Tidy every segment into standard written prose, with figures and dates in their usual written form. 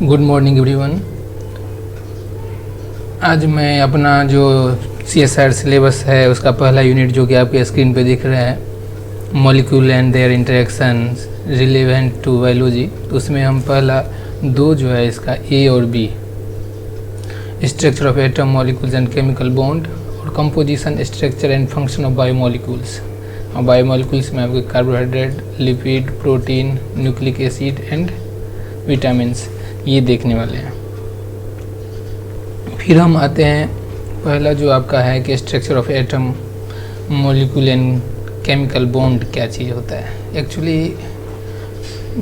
Good morning everyone. आज मैं अपना जो CSIR सिलेबस है उसका पहला यूनिट जो कि आपके स्क्रीन पे दिख रहा है, molecule and their interaction relevant to biology, तो उसमें हम पहला दो जो है इसका A और B, structure of atom, molecules and chemical bond, और composition, structure and function of biomolecules. और बायोमॉलिक्यूल्स में आपके carbohydrate, lipid, protein, nucleic acid and vitamins, ये देखने वाले हैं। फिर हम आते हैं पहला जो आपका है कि structure of atom, molecule and chemical bond क्या चीज़ होता है। एक्चुअली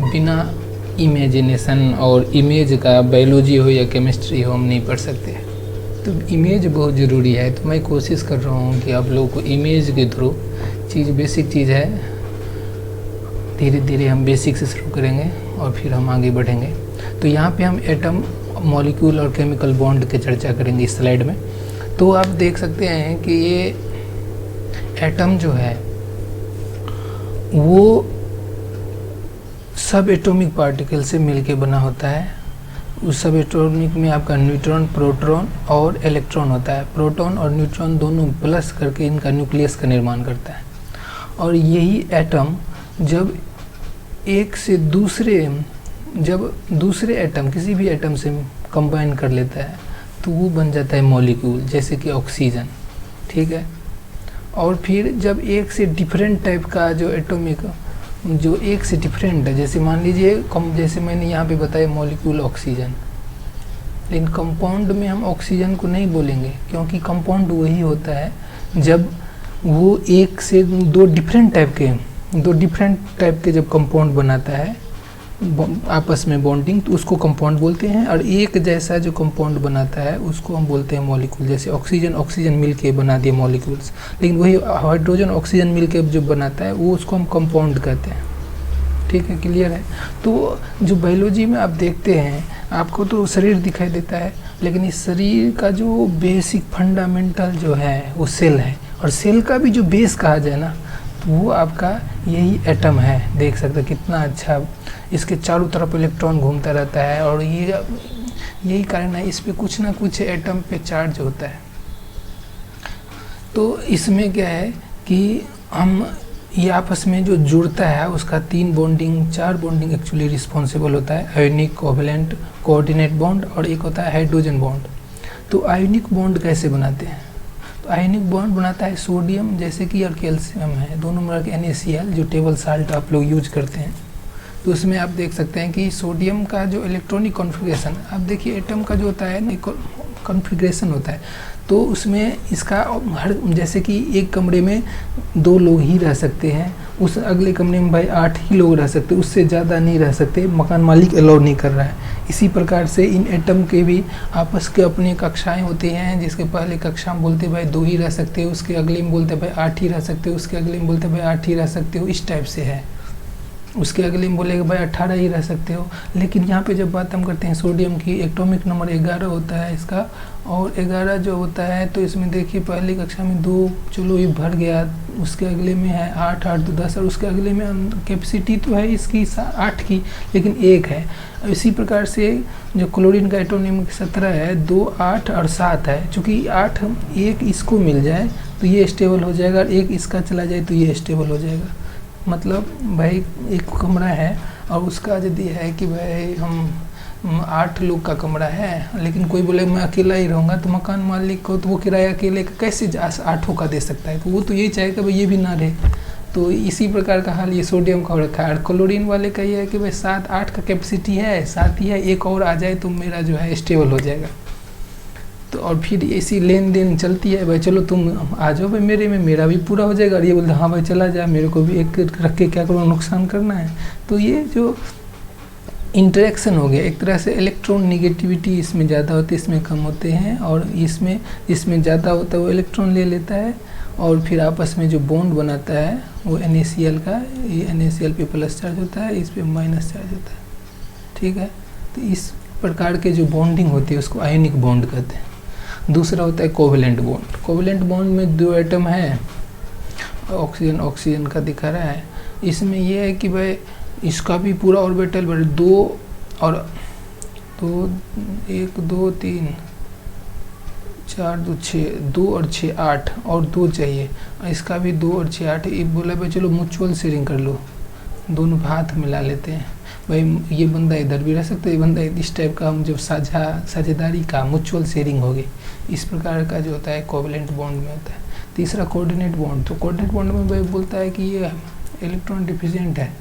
बिना इमेजिनेशन और इमेज का बायोलॉजी हो या केमिस्ट्री हो हम नहीं पढ़ सकते, तो इमेज बहुत ज़रूरी है। तो मैं कोशिश कर रहा हूँ कि आप लोगों को इमेज के थ्रू चीज़, बेसिक चीज़ है, धीरे धीरे हम बेसिक से शुरू करेंगे और फिर हम आगे बढ़ेंगे। तो यहाँ पे हम एटम, मॉलिक्यूल और केमिकल बॉन्ड की चर्चा करेंगे इस स्लाइड में। तो आप देख सकते हैं कि ये एटम जो है वो सब एटॉमिक पार्टिकल से मिलके बना होता है। उस सब एटॉमिक में आपका न्यूट्रॉन, प्रोटॉन और इलेक्ट्रॉन होता है। प्रोटॉन और न्यूट्रॉन दोनों प्लस करके इनका न्यूक्लियस का निर्माण करता है। और यही एटम जब दूसरे एटम, किसी भी एटम से कंबाइन कर लेता है तो वो बन जाता है मॉलिक्यूल, जैसे कि ऑक्सीजन, ठीक है। और फिर जब एक से डिफरेंट टाइप का जो एटॉमिक, जो एक से डिफरेंट है, जैसे मान लीजिए जैसे मैंने यहाँ पे बताया मॉलिक्यूल ऑक्सीजन, लेकिन कंपाउंड में हम ऑक्सीजन को नहीं बोलेंगे, क्योंकि कंपाउंड वही होता है जब वो एक से दो डिफरेंट टाइप के जब कंपाउंड बनाता है आपस में बॉन्डिंग, तो उसको कंपाउंड बोलते हैं। और एक जैसा जो कंपाउंड बनाता है उसको हम बोलते हैं मॉलिक्यूल। जैसे ऑक्सीजन मिलके बना दिए मॉलिक्यूल्स, लेकिन वही हाइड्रोजन ऑक्सीजन मिलके जो बनाता है वो उसको हम कंपाउंड कहते हैं, ठीक है, क्लियर है। तो जो बायोलॉजी में आप देखते हैं, आपको तो शरीर दिखाई देता है, लेकिन इस शरीर का जो बेसिक फंडामेंटल जो है वो सेल है। और सेल का भी जो बेस कहा जाए ना, तो वो आपका यही एटम है। देख सकते हैं कितना अच्छा, इसके चारों तरफ इलेक्ट्रॉन घूमता रहता है, और यही कारण है इस पे कुछ ना कुछ एटम पे चार्ज होता है। तो इसमें क्या है कि हम ये आपस में जो जुड़ता है उसका 4 बॉन्डिंग एक्चुअली रिस्पॉन्सिबल होता है। आयोनिक, कोवैलेंट, कोऑर्डिनेट बॉन्ड, और एक होता है हाइड्रोजन बॉन्ड। तो आयोनिक बॉन्ड कैसे बनाते हैं? तो आयोनिक बॉन्ड बनाता है सोडियम, जैसे कि, और कैल्शियम है, दोनों मिला के NaCl, जो टेबल साल्ट आप लोग यूज करते हैं। तो उसमें आप देख सकते हैं कि सोडियम का जो इलेक्ट्रॉनिक कॉन्फ़िगरेशन, आप देखिए एटम का जो होता है कॉन्फ़िगरेशन होता है, तो उसमें इसका हर, जैसे कि एक कमरे में 2 लोग ही रह सकते हैं, उस अगले कमरे में भाई 8 ही लोग रह सकते, उससे ज़्यादा नहीं रह सकते, मकान मालिक अलाउ नहीं कर रहा है। इसी प्रकार से इन एटम के भी आपस के अपनी कक्षाएं होती हैं, जिसके पहले कक्षा में बोलते भाई 2 ही रह सकते हो, उसके अगले में बोलते भाई 8 ही रह सकते हो, उसके अगले में बोलते भाई 8 ही रह सकते हो, इस टाइप से है। उसके अगले में बोलेगा भाई 18 ही रह सकते हो। लेकिन यहाँ पे जब बात हम करते हैं सोडियम की, एटॉमिक नंबर 11 होता है इसका, और 11 जो होता है, तो इसमें देखिए पहली कक्षा में 2, चलो ये भर गया, उसके अगले में है 8, 8 2 10, और उसके अगले में कैपेसिटी तो है इसकी 8 की, लेकिन 1 है। इसी प्रकार से जो क्लोरीन का एटॉमिक 17 है, 2, 8 और 7 है। चूँकि 8 एक इसको मिल जाए तो ये स्टेबल हो जाएगा, और एक इसका चला जाए तो ये स्टेबल हो जाएगा। मतलब भाई एक कमरा है और उसका यदि है कि भाई हम 8 लोग का कमरा है, लेकिन कोई बोले मैं अकेला ही रहूँगा, तो मकान मालिक को तो वो किराया अकेले का कैसे 8 का दे सकता है? तो वो तो यही चाहेगा भाई ये भी ना रहे। तो इसी प्रकार का हाल ये सोडियम का हो रखा है। और क्लोरीन वाले का ये है कि भाई 7, 8 का कैपेसिटी है, 7 ही है, एक और आ जाए तो मेरा जो है स्टेबल हो जाएगा। तो और फिर ऐसी लेन देन चलती है, भाई चलो तुम आ जाओ भाई मेरे में, मेरा भी पूरा हो जाएगा। और ये बोलते हाँ भाई चला जाए, मेरे को भी एक रख के क्या करो, नुकसान करना है। तो ये जो इंटरेक्शन हो गया, एक तरह से इलेक्ट्रॉन निगेटिविटी इसमें ज़्यादा होती है, इसमें कम होते हैं, और इसमें ज़्यादा होता है वो इलेक्ट्रॉन ले लेता है, और फिर आपस में जो बॉन्ड बनाता है वो NaCl का, ये NaCl पे प्लस चार्ज होता है, इस पे माइनस चार्ज होता है, ठीक है। तो इस प्रकार के जो बॉन्डिंग होती है उसको आयोनिक बॉन्ड कहते हैं। दूसरा होता है कोवैलेंट बॉन्ड। कोवैलेंट बॉन्ड में 2 एटम है, ऑक्सीजन का दिखा रहा है। इसमें यह है कि भाई इसका भी पूरा ऑर्बिटल 2 और तो 1 2 3 4 2 6, 2 और 6 8 और 2 चाहिए। इसका भी 2 और 6 8। ये बोला भाई चलो म्यूचुअल शेयरिंग कर लो, दोनों हाथ मिला लेते हैं। भाई ये बंदा इधर भी रह सकता है, ये बंदा इस टाइप का, हम जब साझेदारी का म्यूचुअल शेयरिंग होगी, इस प्रकार का जो होता है कोवेलेंट बॉन्ड में होता है। तीसरा कोऑर्डिनेट बॉन्ड। तो कोऑर्डिनेट बॉन्ड में भाई बोलता है कि ये इलेक्ट्रॉन डिफिशिएंट है,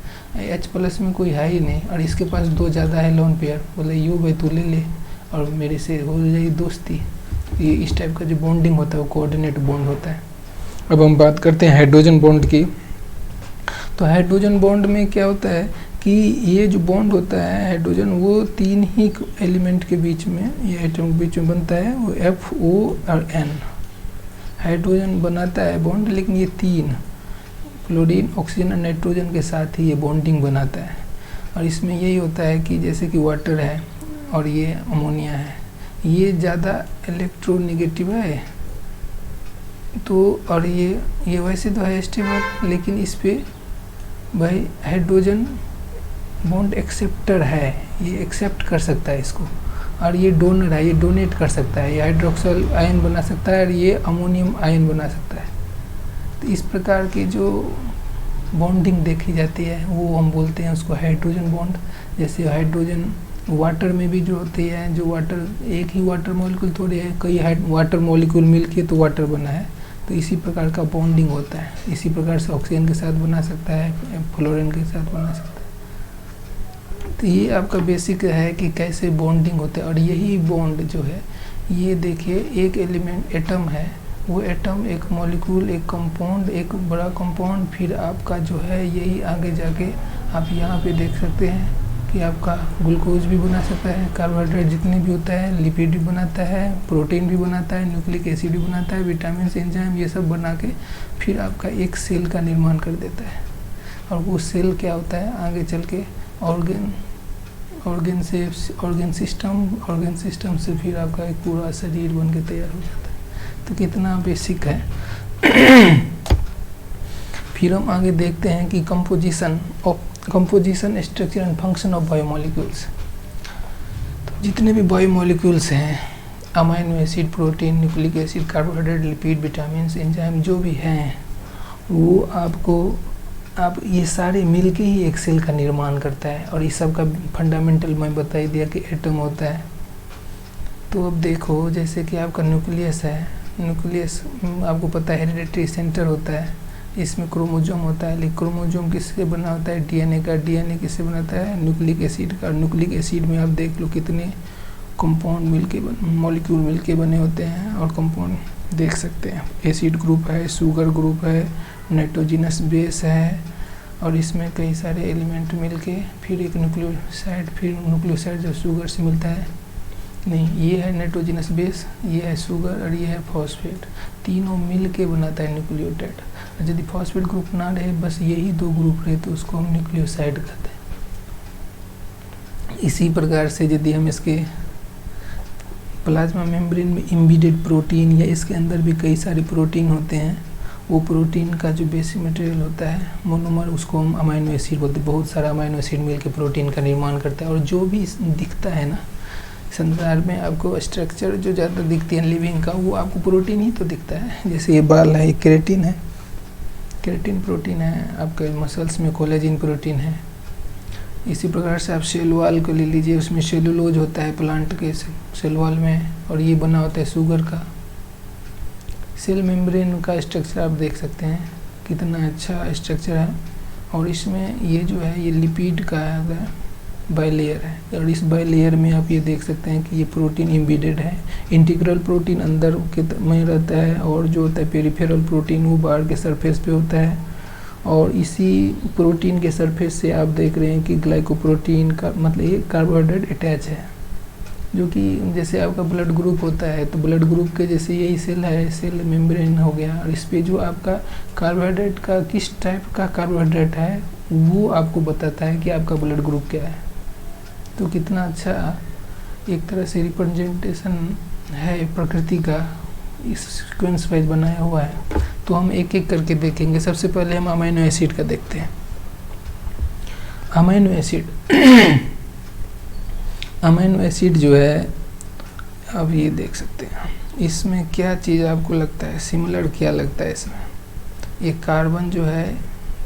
H+ में कोई है ही नहीं और इसके पास 2 ज़्यादा है लोन पेयर, बोले यू भाई तू ले ले और मेरे से हो जाएगी दोस्ती। ये इस टाइप का जो बॉन्डिंग होता है वो कोऑर्डिनेट बॉन्ड होता है। अब हम बात करते हैं हाइड्रोजन बॉन्ड की। तो हाइड्रोजन बॉन्ड में क्या होता है कि ये जो बॉन्ड होता है हाइड्रोजन, वो 3 ही एलिमेंट के बीच में, ये एटम के बीच में बनता है, वो FO और N हाइड्रोजन बनाता है बॉन्ड, लेकिन ये 3 क्लोरीन, ऑक्सीजन और नाइट्रोजन के साथ ही ये बॉन्डिंग बनाता है। और इसमें यही होता है कि जैसे कि वाटर है और ये अमोनिया है, ये ज़्यादा इलेक्ट्रोनेगेटिव है, तो और ये वैसे तो है स्टेबल, लेकिन इस पे भाई हाइड्रोजन बॉन्ड एक्सेप्टर है, ये एक्सेप्ट कर सकता है इसको, और ये डोनर है, ये डोनेट कर सकता है, ये हाइड्रोक्सल आयन बना सकता है और ये अमोनियम आयन बना सकता है। तो इस प्रकार की जो बॉन्डिंग देखी जाती है वो हम बोलते हैं उसको हाइड्रोजन बॉन्ड। जैसे हाइड्रोजन वाटर में भी जो होती है, जो वाटर एक ही वाटर मॉलिक्यूल थोड़े है, कई वाटर मॉलिक्यूल मिलके तो वाटर बना है, तो इसी प्रकार का बॉन्डिंग होता है। इसी प्रकार से ऑक्सीजन के साथ बना सकता है, फ्लोरीन के साथ बना सकता है। तो ये आपका बेसिक है कि कैसे बॉन्डिंग होता है। और यही बॉन्ड जो है, ये देखिए एक एलिमेंट एटम है, वो एटम एक मॉलिक्यूल, एक कंपाउंड, एक बड़ा कंपाउंड, फिर आपका जो है यही आगे जाके आप यहाँ पे देख सकते हैं कि आपका ग्लूकोज भी बना सकता है, कार्बोहाइड्रेट जितने भी होता है, लिपिड भी बनाता है, प्रोटीन भी बनाता है, न्यूक्लिक एसिड भी बनाता है, विटामिन, एंजाइम, ये सब बना के फिर आपका एक सेल का निर्माण कर देता है। और वो सेल क्या होता है आगे चल के ऑर्गन सिस्टम से फिर आपका एक पूरा शरीर बन के तैयार हो जाता है। तो कितना बेसिक है। फिर हम आगे देखते हैं कि composition, structure and function of biomolecules. तो जितने भी बायोमोलिक्यूल्स हैं, amino acid, protein, nucleic acid, carbohydrate, lipid, vitamin, enzyme जो भी हैं, वो आप ये सारे मिलके ही एक सेल का निर्माण करता है। और इस सब का फंडामेंटल मैं बता ही दिया कि एटम होता है। तो अब देखो जैसे कि आपका न्यूक्लियस है, न्यूक्लियस आपको पता है हेरिडेटरी सेंटर होता है, इसमें क्रोमोजोम होता है, लेकिन क्रोमोजोम किससे बना होता है, डीएनए का। डीएनए किससे बनाता है, न्यूक्लिक एसिड का। न्यूक्लिक एसिड में आप देख लो कितने कंपाउंड मिलके मॉलिक्यूल मिलके बने होते हैं, और कंपाउंड देख सकते हैं। एसिड ग्रुप है, शुगर ग्रुप है, नाइट्रोजिनस बेस है, और इसमें कई सारे एलिमेंट मिलके फिर एक न्यूक्लियोसाइड, फिर न्यूक्लियोसाइड जो शुगर से मिलता है, नहीं ये है नाइट्रोजिनस बेस, ये है शुगर और ये है फॉस्फेट, तीनों मिल के बनाता है न्यूक्लियोटाइड। और यदि फॉस्फेट ग्रुप ना रहे, बस यही 2 ग्रुप रहे, तो उसको हम न्यूक्लियोसाइड कहते हैं। इसी प्रकार से यदि हम इसके प्लाज्मा मेम्ब्रेन में इम्बेडेड प्रोटीन, या इसके अंदर भी कई सारे प्रोटीन होते हैं, वो प्रोटीन का जो बेसिक मटेरियल होता है मोनोमर, उसको हम अमाइनो एसिड बोलते हैं। बहुत सारा अमाइनो एसिड मिलकर प्रोटीन का निर्माण करता है। और जो भी दिखता है ना संसार में, आपको स्ट्रक्चर जो ज़्यादा दिखती है लिविंग का, वो आपको प्रोटीन ही तो दिखता है। जैसे ये बाल है, ये केराटिन है, केराटिन प्रोटीन है। आपके मसल्स में कोलेजिन प्रोटीन है। इसी प्रकार से आप सेल वॉल को ले लीजिए, उसमें सेलुलोज होता है प्लांट के सेल वॉल में, और ये बना होता है शुगर का। सेल मेम्ब्रेन का स्ट्रक्चर आप देख सकते हैं कितना अच्छा स्ट्रक्चर है। और इसमें ये जो है ये लिपिड का बाइलेयर है, और इस बाइलेयर में आप ये देख सकते हैं कि ये प्रोटीन इम्बेडेड है। इंटीग्रल प्रोटीन अंदर के में रहता है, और जो होता है पेरिफेरल प्रोटीन वो बाहर के सरफेस पे होता है। और इसी प्रोटीन के सरफेस से आप देख रहे हैं कि ग्लाइकोप्रोटीन का मतलब ये कार्बोहाइड्रेट अटैच है, जो कि जैसे आपका ब्लड ग्रुप होता है, तो ब्लड ग्रुप के जैसे यही सेल है, सेल मेम्ब्रेन हो गया। और इस पे जो आपका कार्बोहाइड्रेट का किस टाइप का कार्बोहाइड्रेट है, वो आपको बताता है कि आपका ब्लड ग्रुप क्या है। तो कितना अच्छा एक तरह से रिप्रेजेंटेशन है प्रकृति का, इस सीक्वेंस वाइज बनाया हुआ है। तो हम एक एक करके देखेंगे। सबसे पहले हम अमाइनो एसिड का देखते हैं। अमाइनो एसिड अमीनो एसिड जो है, अब ये देख सकते हैं इसमें क्या चीज़ आपको लगता है सिमिलर, क्या लगता है इसमें? ये कार्बन जो है,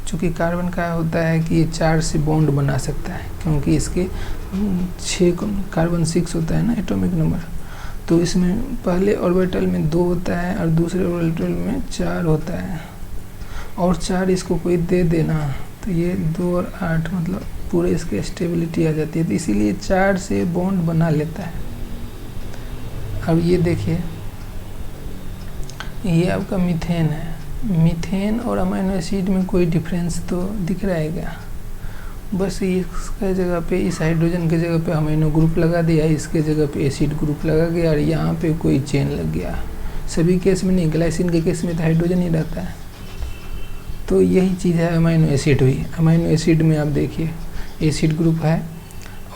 चूँकि कार्बन का होता है कि ये 4 से बॉन्ड बना सकता है, क्योंकि इसके 6 कार्बन 6 होता है ना एटॉमिक नंबर, तो इसमें पहले ऑर्बिटल में 2 होता है और दूसरे ऑर्बिटल में 4 होता है, और 4 इसको कोई दे देना तो ये 2 और 8 मतलब पूरे इसके स्टेबिलिटी आ जाती है, तो इसीलिए 4 से बॉन्ड बना लेता है। अब ये देखिए, ये आपका मीथेन है। मीथेन और अमीनो एसिड में कोई डिफरेंस तो दिख रहा है क्या? बस इसके जगह पे, इस हाइड्रोजन के जगह पे अमीनो ग्रुप लगा दिया, इसके जगह पे एसिड ग्रुप लगा गया और यहाँ पे कोई चेन लग गया। सभी केस में नहीं, ग्लाइसिन के केस में तो हाइड्रोजन ही रहता है। तो यही चीज़ है अमीनो एसिड हुई। अमीनो एसिड में आप देखिए एसिड ग्रुप है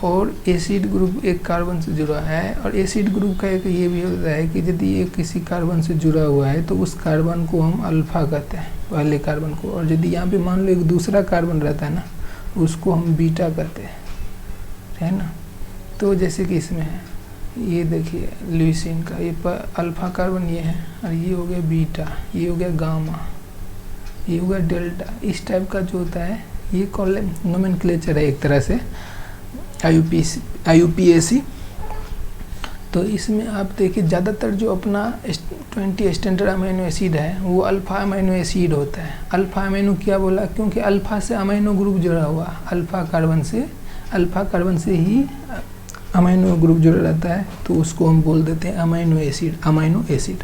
और एसिड ग्रुप एक कार्बन से जुड़ा है, और एसिड ग्रुप का एक ये भी होता है कि यदि ये किसी कार्बन से जुड़ा हुआ है तो उस कार्बन को हम अल्फा कहते हैं, पहले कार्बन को, और यदि यहाँ पे मान लो एक दूसरा कार्बन रहता है ना, उसको हम बीटा कहते हैं, है ना। तो जैसे कि इसमें है, ये देखिए ल्यूसीन का ये अल्फा कार्बन ये है, और ये हो गया बीटा, ये हो गया गामा, ये हो गया डेल्टा। इस टाइप का जो होता है ये कॉलम नोमेनक्लेचर है एक तरह से, IUPAC। तो इसमें आप देखिए ज़्यादातर जो अपना 20 स्टैंडर्ड अमीनो एसिड है वो अल्फ़ा अमीनो एसिड होता है। अल्फ़ा अमीनो क्या बोला? क्योंकि अल्फ़ा से अमीनो ग्रुप जुड़ा हुआ, अल्फ़ा कार्बन से ही अमीनो ग्रुप जुड़ा रहता है, तो उसको हम बोल देते हैं amino acid.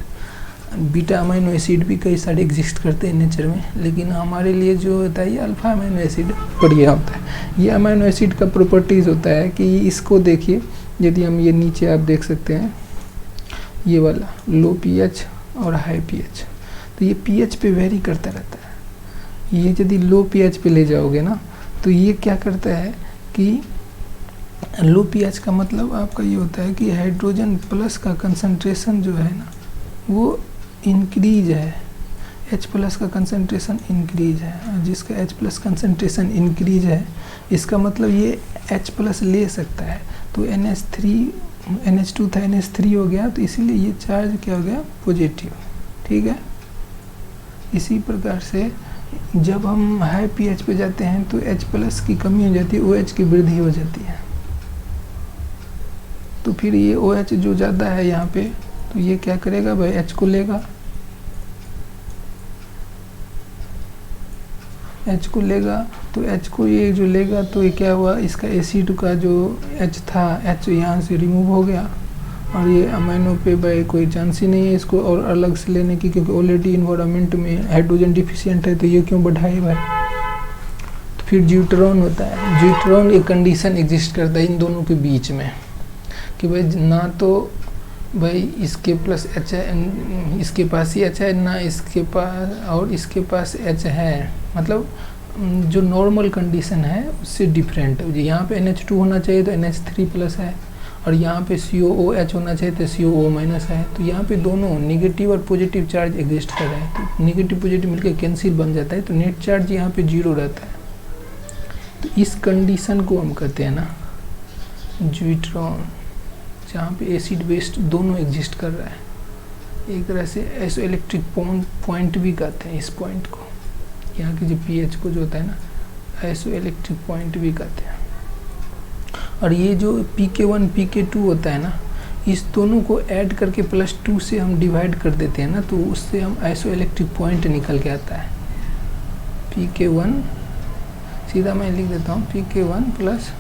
Beta amino acid भी कई सारे एग्जिस्ट करते हैं नेचर में, लेकिन हमारे लिए जो होता है ये अल्फ़ा अमीनो एसिड बढ़िया होता है। ये अमीनो एसिड का प्रॉपर्टीज़ होता है कि इसको देखिए, यदि हम ये नीचे आप देख सकते हैं ये वाला लो पीएच और हाई पीएच, तो ये पीएच पे वेरी करता रहता है। ये यदि लो पीएच पे ले जाओगे ना, तो ये क्या करता है कि लो पीएच का मतलब आपका ये होता है कि हाइड्रोजन प्लस का कंसंट्रेशन जो है ना वो इंक्रीज है, H प्लस का कंसंट्रेशन इंक्रीज है। जिसका H प्लस कंसंट्रेशन इंक्रीज है, इसका मतलब ये H प्लस ले सकता है, तो NH2 था NH3 हो गया, तो इसीलिए ये चार्ज क्या हो गया? पॉजिटिव। ठीक है। इसी प्रकार से जब हम हाई पीएच पे जाते हैं तो H प्लस की कमी हो जाती है, OH की वृद्धि हो जाती है। तो फिर ये OH जो ज़्यादा है यहाँ पे, तो ये क्या करेगा भाई? H को लेगा, तो H को ये जो लेगा तो ये क्या हुआ? इसका एसिड का जो H था, H यहाँ से रिमूव हो गया, और ये अमीनो पे भाई कोई चांस ही नहीं है इसको और अलग से लेने की, क्योंकि ऑलरेडी इन्वायरमेंट में हाइड्रोजन डिफिशिएंट है, तो ये क्यों बढ़ाए भाई? तो फिर ज्यूट्रॉन होता है। ज्यूट्रॉन एक कंडीशन एग्जिस्ट करता है इन दोनों के बीच में कि भाई ना तो भाई इसके प्लस H है, इसके पास ही H है, ना इसके पास, और इसके पास H है, मतलब जो नॉर्मल कंडीशन है उससे डिफरेंट। यहाँ पे NH2 होना चाहिए तो NH3 प्लस है, और यहाँ पे COOH होना चाहिए तो COO माइनस है। तो यहाँ पे दोनों नेगेटिव और पॉजिटिव चार्ज एग्जिस्ट कर रहे हैं, तो नेगेटिव पॉजिटिव मिलकर कैंसिल बन जाता है, तो नेट चार्ज यहाँ पे 0 रहता है। तो इस कंडीशन को हम कहते हैं ना ज्यूट्रॉन, जहाँ पे एसिड बेस्ड दोनों एग्जिस्ट कर रहा है। एक तरह से आइसोइलेक्ट्रिक पॉइंट भी कहते हैं इस पॉइंट को, यहाँ की जो पीएच को जो होता है ना, आइसोइलेक्ट्रिक पॉइंट भी कहते हैं। और ये जो PK1 PK2 होता है ना, इस दोनों को ऐड करके +2 से हम डिवाइड कर देते हैं ना, तो उससे हम आइसोइलेक्ट्रिक पॉइंट निकल के आता है। PK1 सीधा मैं लिख देता हूँ, PK1 प्लस,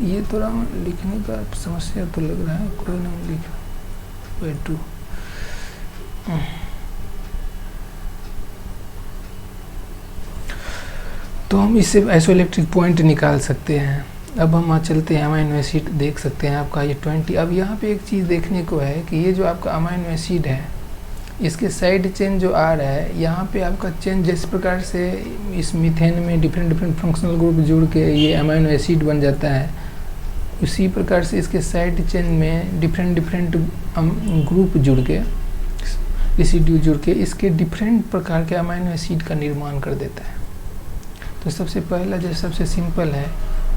ये थोड़ा लिखने का समस्या तो लग रहा है, कोई नहीं लिख 2। तो हम इससे आइसोइलेक्ट्रिक पॉइंट निकाल सकते हैं। अब हम चलते हैं अमीनो एसिड, देख सकते हैं आपका ये 20। अब यहाँ पे एक चीज़ देखने को है कि ये जो आपका अमीनो एसिड है, इसके साइड चेन जो आ रहा है, यहाँ पे आपका चेन जिस प्रकार से इस मीथेन में डिफरेंट फंक्शनल ग्रुप जुड़ के ये अमीनो एसिड बन जाता है, उसी प्रकार से इसके साइड चेन में डिफरेंट ग्रुप जुड़ के, रेसिड्यू जुड़ के इसके डिफरेंट प्रकार के अमीनो एसिड का निर्माण कर देता है। तो सबसे पहला जो सबसे सिंपल है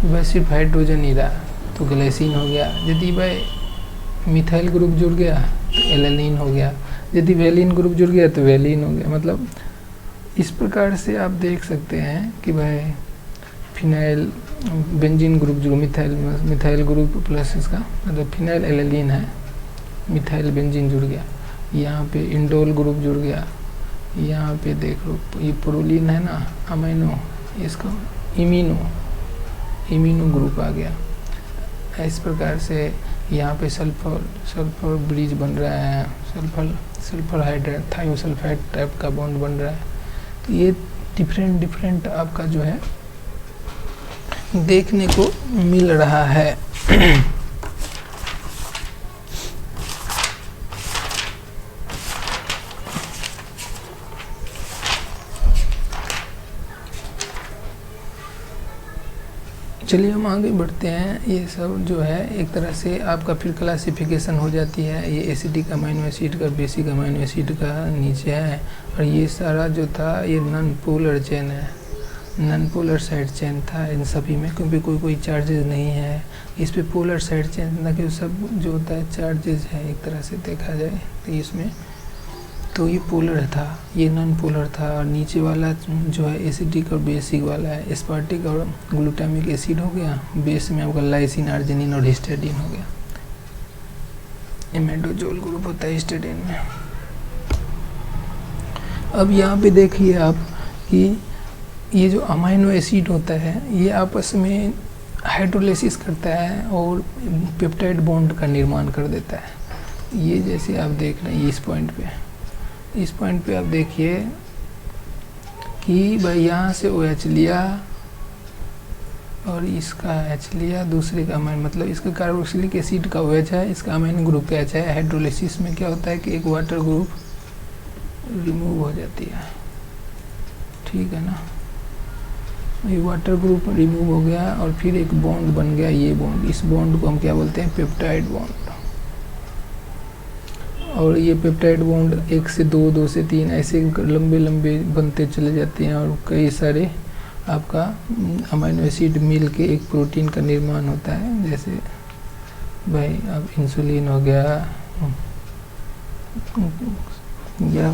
वह सिर्फ हाइड्रोजन ही रहा, तो ग्लाइसिन हो गया। यदि भाई मिथाइल ग्रुप जुड़ गया तो एलेनिन हो गया, यदि वेलिन ग्रुप जुड़ गया तो वेलिन हो गया। मतलब इस प्रकार से आप देख सकते हैं कि भाई फिनाइल बेंजीन ग्रुप जुड़, मिथाइल ग्रुप प्लस इसका मतलब फिनाइल एलेनिन है, मिथाइल बेंजीन जुड़ गया, यहाँ पे इंडोल ग्रुप जुड़ गया, यहाँ पे देख लो ये प्रोलिन है ना अमीनो, इसको इमीनो ग्रुप आ गया। इस प्रकार से यहाँ पे सल्फर ब्रिज बन रहा है, सल्फर हाइड्राइड थायोसल्फाइड टाइप का बॉन्ड बन रहा है। तो ये डिफरेंट आपका जो है देखने को मिल रहा है। चलिए हम आगे बढ़ते हैं। ये सब जो है एक तरह से आपका फिर क्लासिफिकेशन हो जाती है। ये एसिडिक अमीनो एसिड का, बेसिक अमीनो एसिड का नीचे है, और ये सारा जो था ये नॉन पोलर चेन है, नॉन पोलर साइड चेन था इन सभी में, क्योंकि कोई चार्जेस नहीं है इस पे पोलर साइड चेन ना, कि सब जो होता है चार्जेस है एक तरह से देखा जाए तो इसमें। तो ये पोलर था, ये नॉन पोलर था, और नीचे वाला जो है एसिडिक और बेसिक वाला है, एस्पार्टिक और ग्लूटामिक एसिड हो गया, बेस में आपका लाइसिन आर्जिनिन और हिस्टडीन हो गया। इमेडोजोल ग्रुप होता है हिस्टडीन में। अब यहाँ पे देखिए आप कि ये जो अमाइनो एसिड होता है ये आपस में हाइड्रोलाइसिस करता है और पेप्टाइड बॉन्ड का निर्माण कर देता है। ये जैसे आप देख रहे हैं इस पॉइंट पे आप देखिए कि भाई यहाँ से OH लिया और इसका H लिया, दूसरे का अमाइन मतलब इसका कार्बोक्सिलिक एसिड का OH है, इसका अमाइन ग्रुप का H है। हाइड्रोलाइसिस में क्या होता है कि एक वाटर ग्रुप रिमूव हो जाती है, ठीक है ना। ये वाटर ग्रुप रिमूव हो गया और फिर एक बॉन्ड बन गया, ये बॉन्ड, इस बॉन्ड को हम क्या बोलते हैं, पेप्टाइड बॉन्ड। और ये पेप्टाइड बॉन्ड 1 से 2, 2 से 3 ऐसे लंबे बनते चले जाते हैं, और कई सारे आपका अमीनो एसिड मिल के एक प्रोटीन का निर्माण होता है। जैसे भाई अब इंसुलिन हो गया या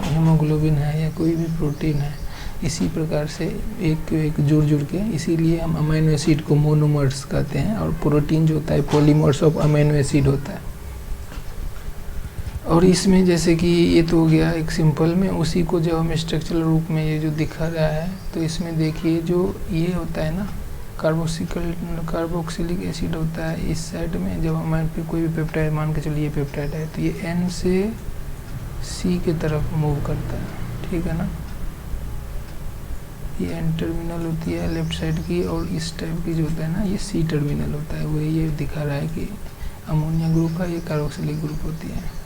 हेमोग्लोबिन है या कोई भी प्रोटीन है, इसी प्रकार से एक जुड़ के, इसीलिए हम अमीनो एसिड को मोनोमर्स कहते हैं, और प्रोटीन जो होता है पॉलीमर्स ऑफ अमीनो एसिड होता है। और इसमें जैसे कि ये तो हो गया एक सिंपल में, उसी को जब हम स्ट्रक्चरल रूप में ये जो दिखा रहा है, तो इसमें देखिए जो ये होता है ना कार्बोक्सिलिक एसिड होता है इस साइड में, जब हमारे पे कोई भी पेप्टाइड मान के चलिए पेप्टाइड है, तो ये N से C के तरफ मूव करता है, ठीक है ना। ये N टर्मिनल होती है लेफ्ट साइड की, और इस टाइप की जो होता है ना ये C टर्मिनल होता है। वही ये दिखा रहा है कि अमोनिया ग्रुप है, ये कार्बोक्सिलिक ग्रुप होती है।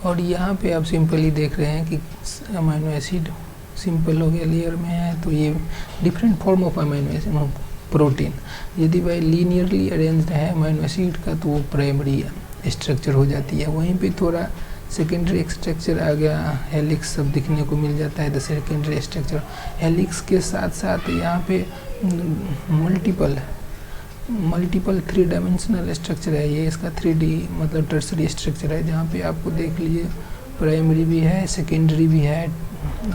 और यहाँ पे आप सिंपली देख रहे हैं कि अमीनो एसिड सिंपल हो गया लेयर में है, तो ये different form of amino acid protein. यदि भाई लीनियरली अरेंज्ड है अमीनो एसिड का तो वो प्राइमरी स्ट्रक्चर हो जाती है। वहीं पे थोड़ा सेकेंडरी स्ट्रक्चर आ गया, हेलिक्स सब दिखने को मिल जाता है। द सेकेंडरी स्ट्रक्चर हेलिक्स के साथ साथ यहाँ पे मल्टीपल 3 डायमेंशनल स्ट्रक्चर है। ये इसका 3D मतलब टर्सरी स्ट्रक्चर है, जहाँ पे आपको देख लीजिए प्राइमरी भी है, सेकेंडरी भी है,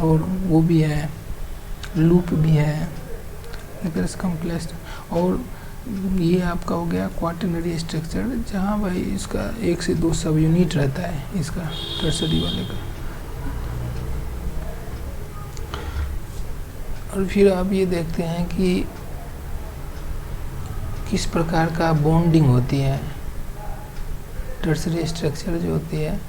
और वो भी है, लूप भी है, कॉम्प्लेक्स। और ये आपका हो गया क्वाटरनरी स्ट्रक्चर, जहाँ भाई इसका 1 से 2 सब यूनिट रहता है इसका टर्सरी वाले का। और फिर आप ये देखते हैं कि किस प्रकार का बॉन्डिंग होती है। टर्सरी स्ट्रक्चर जो होती है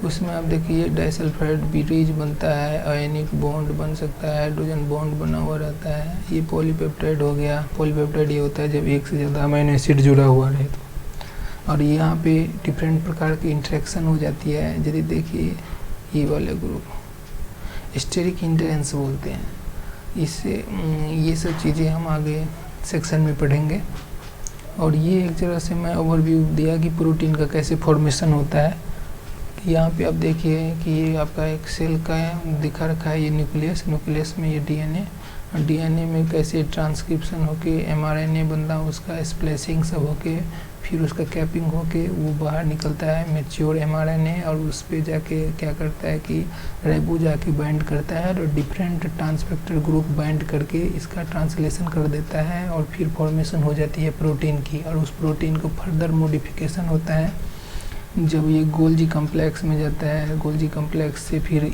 उसमें आप देखिए डाइसल्फाइड ब्रिज बनता है, आयनिक बॉन्ड बन सकता है, हाइड्रोजन बॉन्ड बना हुआ रहता है। ये पॉलीपेप्टाइड हो गया। पॉलीपेप्टाइड ये होता है जब 1 से ज़्यादा अमीनो एसिड जुड़ा हुआ रहे तो। और यहाँ पे डिफरेंट प्रकार की इंटरेक्शन हो जाती है। यदि देखिए ये वाले ग्रुप स्टेरिक इंटरेंस बोलते हैं, इससे ये सब चीज़ें हम आगे सेक्शन में पढ़ेंगे। और ये एक तरह से मैं ओवरव्यू दिया कि प्रोटीन का कैसे फॉर्मेशन होता है। यहाँ पे आप देखिए कि ये आपका एक सेल का दिखा रखा है, ये न्यूक्लियस में ये DNA, डीएनए में कैसे ट्रांसक्रिप्शन होके एमआरएनए बनता, उसका स्प्लेसिंग सब होके फिर उसका कैपिंग होके वो बाहर निकलता है मैच्योर एमआरएनए, और उस पे जाके क्या करता है कि रेबो जाके बाइंड करता है और डिफरेंट ट्रांसफेक्टर ग्रुप बाइंड करके इसका ट्रांसलेशन कर देता है, और फिर फॉर्मेशन हो जाती है प्रोटीन की, और उस प्रोटीन को फर्दर मॉडिफिकेशन होता है जब ये गोल्जी कम्प्लेक्स में जाता है। गोल्जी कम्प्लेक्स से फिर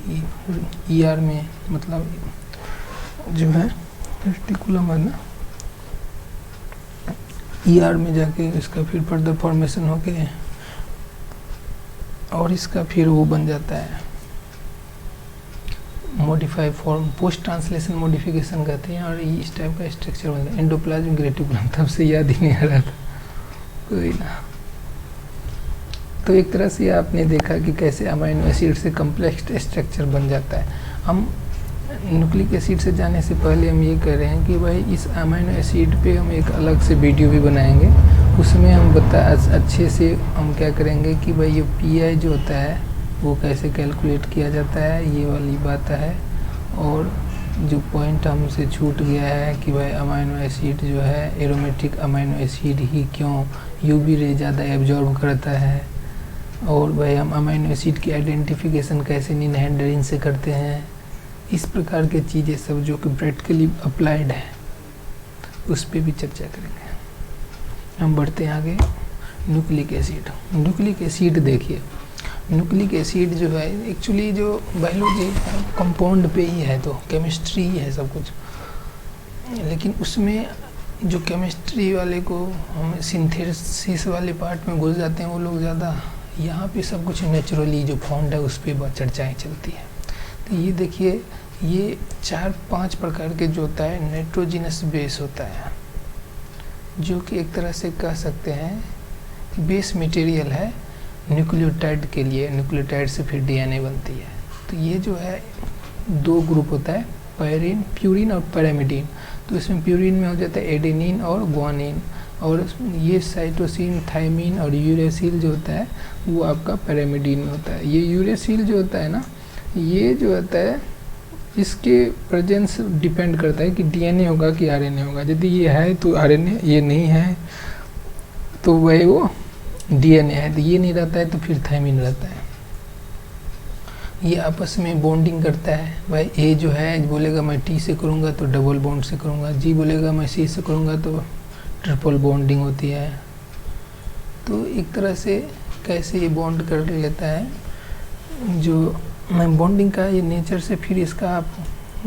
ईआर में, मतलब जो है रेटिकुलम है ना, ईआर में जाके इसका फिर फर्दर फॉर्मेशन होके और इसका फिर वो बन जाता है modify form, post translation modification कहते हैं, और इस टाइप का स्ट्रक्चर बनता है एंडोप्लाज्मिक रेटिकुलम। तब से याद ही नहीं आ रहा था कोई ना। तो एक तरह से आपने देखा कि कैसे अमीनो एसिड से कम्प्लेक्स स्ट्रक्चर बन जाता है। हम न्यूक्लिक एसिड से जाने से पहले हम ये कह रहे हैं कि भाई इस अमीनो एसिड पे हम एक अलग से वीडियो भी बनाएंगे, उसमें हम अच्छे से हम क्या करेंगे कि भाई ये पीआई जो होता है वो कैसे कैलकुलेट किया जाता है, ये वाली बात है। और जो पॉइंट हमसे छूट गया है कि भाई अमीनो एसिड जो है एरोमेटिक अमीनो एसिड ही क्यों यूवी रे ज़्यादा एब्जॉर्ब करता है, और भाई हम अमीनो एसिड की आइडेंटिफिकेशन कैसे नीन हैंडरिंग से करते हैं, इस प्रकार के चीज़ें सब जो कि प्रैक्टिकली अप्लाइड है उस पर भी चर्चा करेंगे। हम बढ़ते हैं आगे। न्यूक्लिक एसिड, न्यूक्लिक एसिड देखिए, न्यूक्लिक एसिड जो है एक्चुअली जो बायोलॉजी कंपाउंड पे ही है, तो केमिस्ट्री ही है सब कुछ, लेकिन उसमें जो केमिस्ट्री वाले को हम सिंथेसिस वाले पार्ट में घुस जाते हैं वो लोग ज़्यादा, यहाँ पे सब कुछ नेचुरली जो फाउंड है उस पर चर्चाएँ चलती है। तो ये देखिए, ये 4-5 प्रकार के जो होता है नाइट्रोजिनस बेस होता है, जो कि एक तरह से कह सकते हैं कि बेस मटेरियल है न्यूक्लियोटाइड के लिए। न्यूक्लियोटाइड से फिर डीएनए बनती है। तो ये जो है 2 ग्रुप होता है, प्यूरिन और पैरामिडीन। तो इसमें प्यूरिन में हो जाता है एडेनिन और ग्वानिन, और ये साइटोसिन, थायमिन और यूरेसिल जो होता है वो आपका पैरामिडीन में होता है। ये यूरेसिल जो होता है ना, ये जो होता है इसके प्रेजेंस डिपेंड करता है कि डीएनए होगा कि आरएनए होगा। यदि ये है तो आरएनए, ये नहीं है तो वही वो डीएनए है। तो ये नहीं रहता है तो फिर थायमिन रहता है। ये आपस में बॉन्डिंग करता है। भाई ए जो है बोलेगा मैं टी से करूँगा तो डबल बॉन्ड से करूँगा, जी बोलेगा मैं सी से करूँगा तो ट्रिपल बॉन्डिंग होती है। तो एक तरह से कैसे ये बॉन्ड कर लेता है, जो मैं बॉन्डिंग का ये नेचर से फिर इसका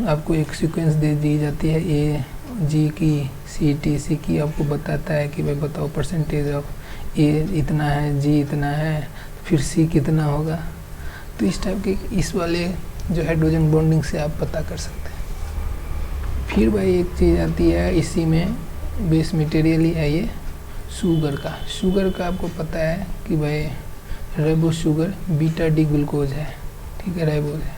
आपको एक सीक्वेंस दे दी जाती है, ए जी की, सी टी सी की, आपको बताता है कि भाई बताओ परसेंटेज ऑफ ए इतना है, जी इतना है, फिर सी कितना होगा। तो इस टाइप के इस वाले जो हाइड्रोजन बॉन्डिंग से आप पता कर सकते हैं। फिर भाई एक चीज़ आती है इसी में, बेस मटेरियल ही है ये शुगर का। शुगर का आपको पता है कि भाई रेबो शुगर बीटा डी ग्लूकोज है, ठीक है, राइबोज है,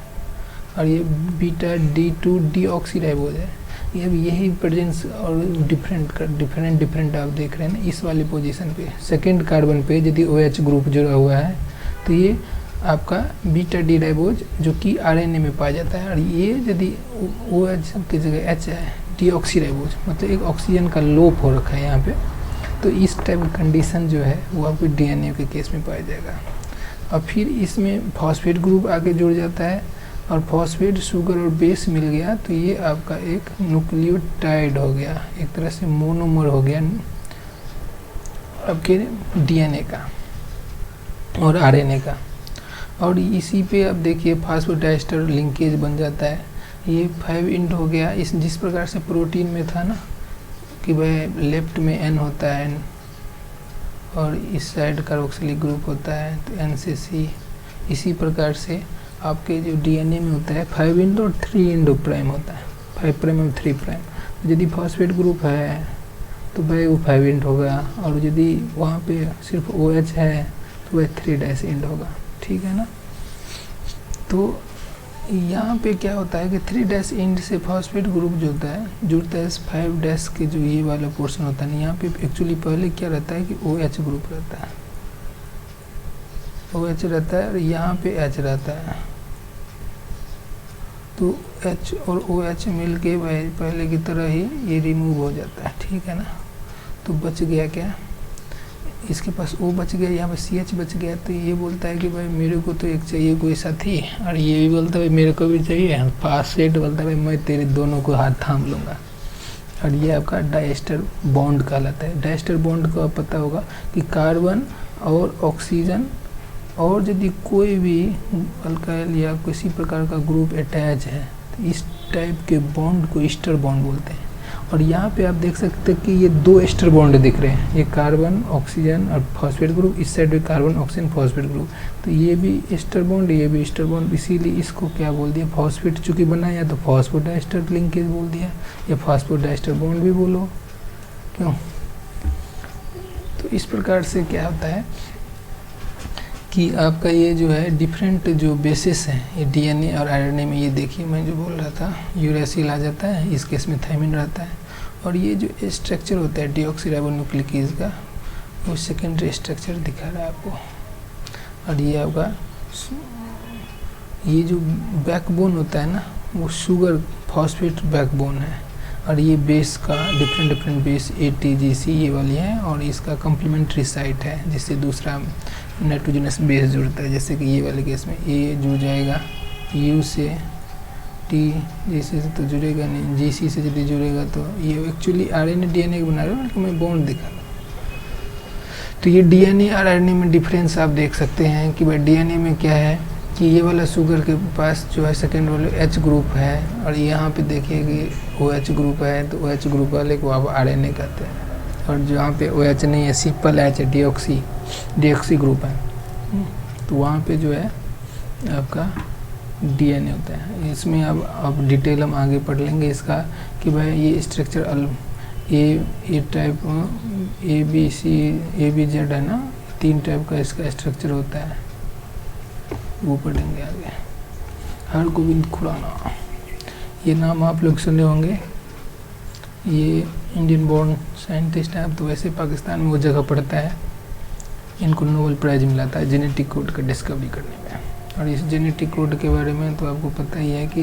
और ये बीटा D2 डीऑक्सी राइबोज है। ये अब यही प्रेजेंस और डिफरेंट आप देख रहे हैं ना इस वाली पोजीशन पे, सेकेंड कार्बन पे यदि OH ग्रुप जुड़ा हुआ है तो ये आपका बीटा डी राइबोज जो कि आरएनए में पाया जाता है, और ये यदि OH की जगह H है, डीऑक्सी राइबोज, मतलब एक ऑक्सीजन का लोप हो रखा है यहाँ पे। तो इस टाइप की कंडीशन जो है वो आपको डीएनए के केस में पाया जाएगा। और फिर इसमें फॉस्फेट ग्रुप आके जुड़ जाता है, और फॉस्फेट शुगर और बेस मिल गया तो ये आपका एक न्यूक्लियोटाइड हो गया, एक तरह से मोनोमर हो गया आपके डीएनए का और आरएनए का। और इसी पे अब देखिए फास्फोडाइस्टर लिंकेज बन जाता है। ये 5 इंड हो गया। इस जिस प्रकार से प्रोटीन में था ना कि भाई लेफ्ट में N होता है और इस साइड कार्बोक्सिलिक ग्रुप होता है तो N से C, इसी प्रकार से आपके जो डीएनए में होता है 5 इंड और 3 इंडो प्राइम होता है, 5 प्राइम और 3 प्राइम। यदि फॉस्फेट ग्रुप है तो भाई वो 5 इंड होगा, और यदि वहाँ पे सिर्फ OH है तो वह 3' इंड होगा, ठीक है ना। तो यहाँ पे क्या होता है कि 3' इंड से फॉस्फेट ग्रुप जो होता है जुड़ता है 5' के जो ये वाला पोर्शन होता है। यहाँ पे एक्चुअली पहले क्या रहता है कि OH ग्रुप रहता है, OH रहता है और यहाँ पे H रहता है। तो H और OH मिल के भाई पहले की तरह ही ये रिमूव हो जाता है, ठीक है ना। तो बच गया क्या, इसके पास O बच गया, यहाँ पे CH बच गया। तो ये बोलता है कि भाई मेरे को तो एक चाहिए कोई साथी, और ये भी बोलता है भाई मेरे को भी चाहिए। फास्फेट बोलता है भाई मैं तेरे दोनों को हाथ थाम लूँगा। और ये आपका डाइएस्टर बॉन्ड कहलाता है। डाइएस्टर बॉन्ड को आप पता होगा कि कार्बन और ऑक्सीजन और यदि कोई भी अल्काइल या किसी प्रकार का ग्रुप अटैच है तो इस टाइप के बॉन्ड को ईस्टर बॉन्ड बोलते हैं। और यहाँ पे आप देख सकते हैं कि ये 2 एस्टर बॉन्ड दिख रहे हैं, ये कार्बन ऑक्सीजन और फॉस्फेट ग्रुप, इस साइड भी कार्बन ऑक्सीजन फॉस्फेट ग्रुप। तो ये भी एस्टर बॉन्ड, ये भी एस्टर बॉन्ड, इसीलिए इसको क्या बोल दिया, फॉस्फेट चूँकि बनाया तो फॉस्फोडाइस्टर लिंकेज बोल दिया, या फॉस्फोडाइस्टर बॉन्ड भी बोलो, क्यों। तो इस प्रकार से क्या होता है कि आपका ये जो है डिफरेंट जो बेसिस हैं ये डीएनए और आरएनए में, ये देखिए मैं जो बोल रहा था यूरेसिल आ जाता है, इस केस में थायमिन रहता है। और ये जो स्ट्रक्चर होता है डीऑक्सीराइबोन्यूक्लिक एसिड का, वो सेकेंडरी स्ट्रक्चर दिखा रहा है आपको। और ये आपका ये जो बैकबोन होता है ना, वो शुगर फॉस्फेट बैकबोन है। और ये बेस का डिफरेंट बेस ATGC ये वाली है, और इसका कम्प्लीमेंट्री साइट है जिससे दूसरा नाइट्रोजनस बेस जुड़ता है। जैसे कि ये वाले केस में A जुड़ जाएगा U से, T जैसे तो जुड़ेगा नहीं, GC से यदि जुड़ेगा तो ये एक्चुअली RNA DNA बना रहे हो, लेकिन मैं बॉन्ड दिखा रहा हूँ। तो ये DNA और RNA में डिफरेंस आप देख सकते हैं कि भाई DNA में क्या है कि ये वाला शुगर के पास जो है सेकेंड वाले H ग्रुप है, और यहाँ पे देखिए कि OH ग्रुप है, तो OH ग्रुप वाले को आप RNA कहते हैं। और जहाँ पे OH नहीं है, सिंपल H है, डीऑक्सी ग्रुप है, तो वहाँ पे जो है आपका DNA होता है। इसमें अब डिटेल हम आगे पढ़ लेंगे इसका कि भाई ये स्ट्रक्चर ए टाइप ABZ है ना, 3 टाइप का इसका स्ट्रक्चर होता है, वो पढ़ेंगे आगे। हरगोविंद खुराना, ये नाम आप लोग सुने होंगे, ये इंडियन बोर्न साइंटिस्ट है। अब तो वैसे पाकिस्तान में वो जगह पड़ता है, इनको नोबेल प्राइज़ मिला था जेनेटिक कोड का डिस्कवरी करने में। और इस जेनेटिक कोड के बारे में तो आपको पता ही है कि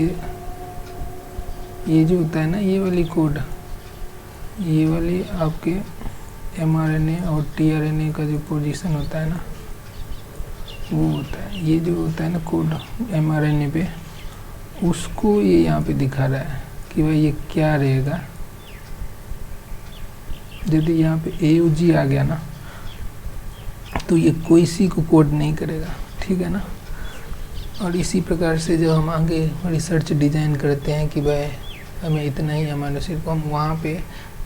ये जो होता है ना, ये वाली कोड, ये वाली आपके mRNA और tRNA का जो पोजीशन होता है ना, वो होता है, ये जो होता है ना कोड mRNA पे, उसको ये यहाँ पे दिखा रहा है कि भाई ये क्या रहेगा। यदि यहाँ पे AUG आ गया ना, तो ये कोई सी को कोड नहीं करेगा, ठीक है ना। और इसी प्रकार से जब हम आगे रिसर्च डिज़ाइन करते हैं कि भाई हमें इतना ही अमीनो एसिड को, हम वहाँ पे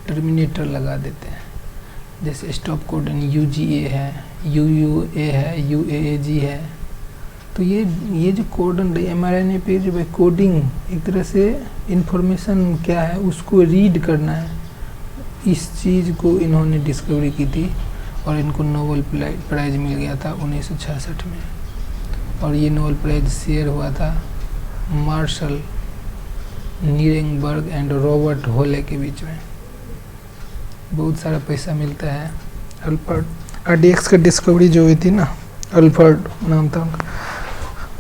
टर्मिनेटर लगा देते हैं। जैसे स्टॉप कोडन UGA है, UUA है, UAAG है। तो ये जो कोडन mRNA पे जो है कोडिंग, एक तरह से इंफॉर्मेशन क्या है उसको रीड करना है, इस चीज़ को इन्होंने डिस्कवरी की थी। और इनको नोबेल प्राइज़ मिल गया था 1966 में। और ये नोबेल प्राइज़ शेयर हुआ था मार्शल नीरेंबर्ग एंड रॉबर्ट होले के बीच में। बहुत सारा पैसा मिलता है। अल्फर्ड RDX का डिस्कवरी जो हुई थी ना, अल्फर्ड नाम था उनका,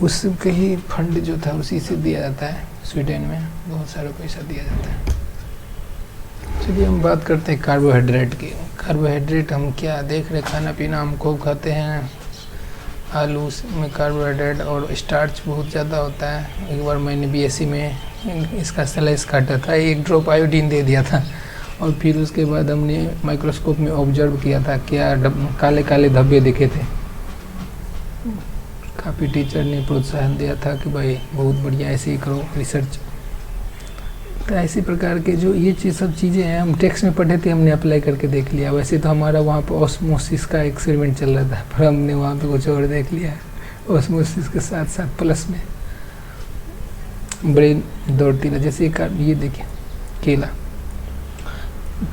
उसके ही फंड जो था उसी से दिया जाता है। स्वीडन में बहुत सारा पैसा दिया जाता है। चलिए हम बात करते हैं कार्बोहाइड्रेट की। कार्बोहाइड्रेट हम क्या देख रहे, खाना पीना हम खूब खाते हैं, आलू में कार्बोहाइड्रेट और स्टार्च बहुत ज़्यादा होता है। एक बार मैंने BSc में इसका स्लाइस काटा था, 1 ड्रॉप आयोडीन दे दिया था, और फिर उसके बाद हमने माइक्रोस्कोप में ऑब्जर्व किया था क्या काले काले धब्बे दिखे थे। काफ़ी टीचर ने प्रोत्साहन दिया था कि भाई बहुत बढ़िया, ऐसे ही करो रिसर्च। तो ऐसी प्रकार के जो ये सब चीज़ें हैं, हम टेक्स्ट में पढ़े थे, हमने अप्लाई करके देख लिया। वैसे तो हमारा वहाँ पर ऑस्मोसिस का एक्सपेरिमेंट चल रहा था, पर हमने वहाँ पे कुछ और देख लिया। ऑस्मोसिस के साथ साथ प्लस में ब्रेन दौड़ती रहा। जैसे ये देखिए केला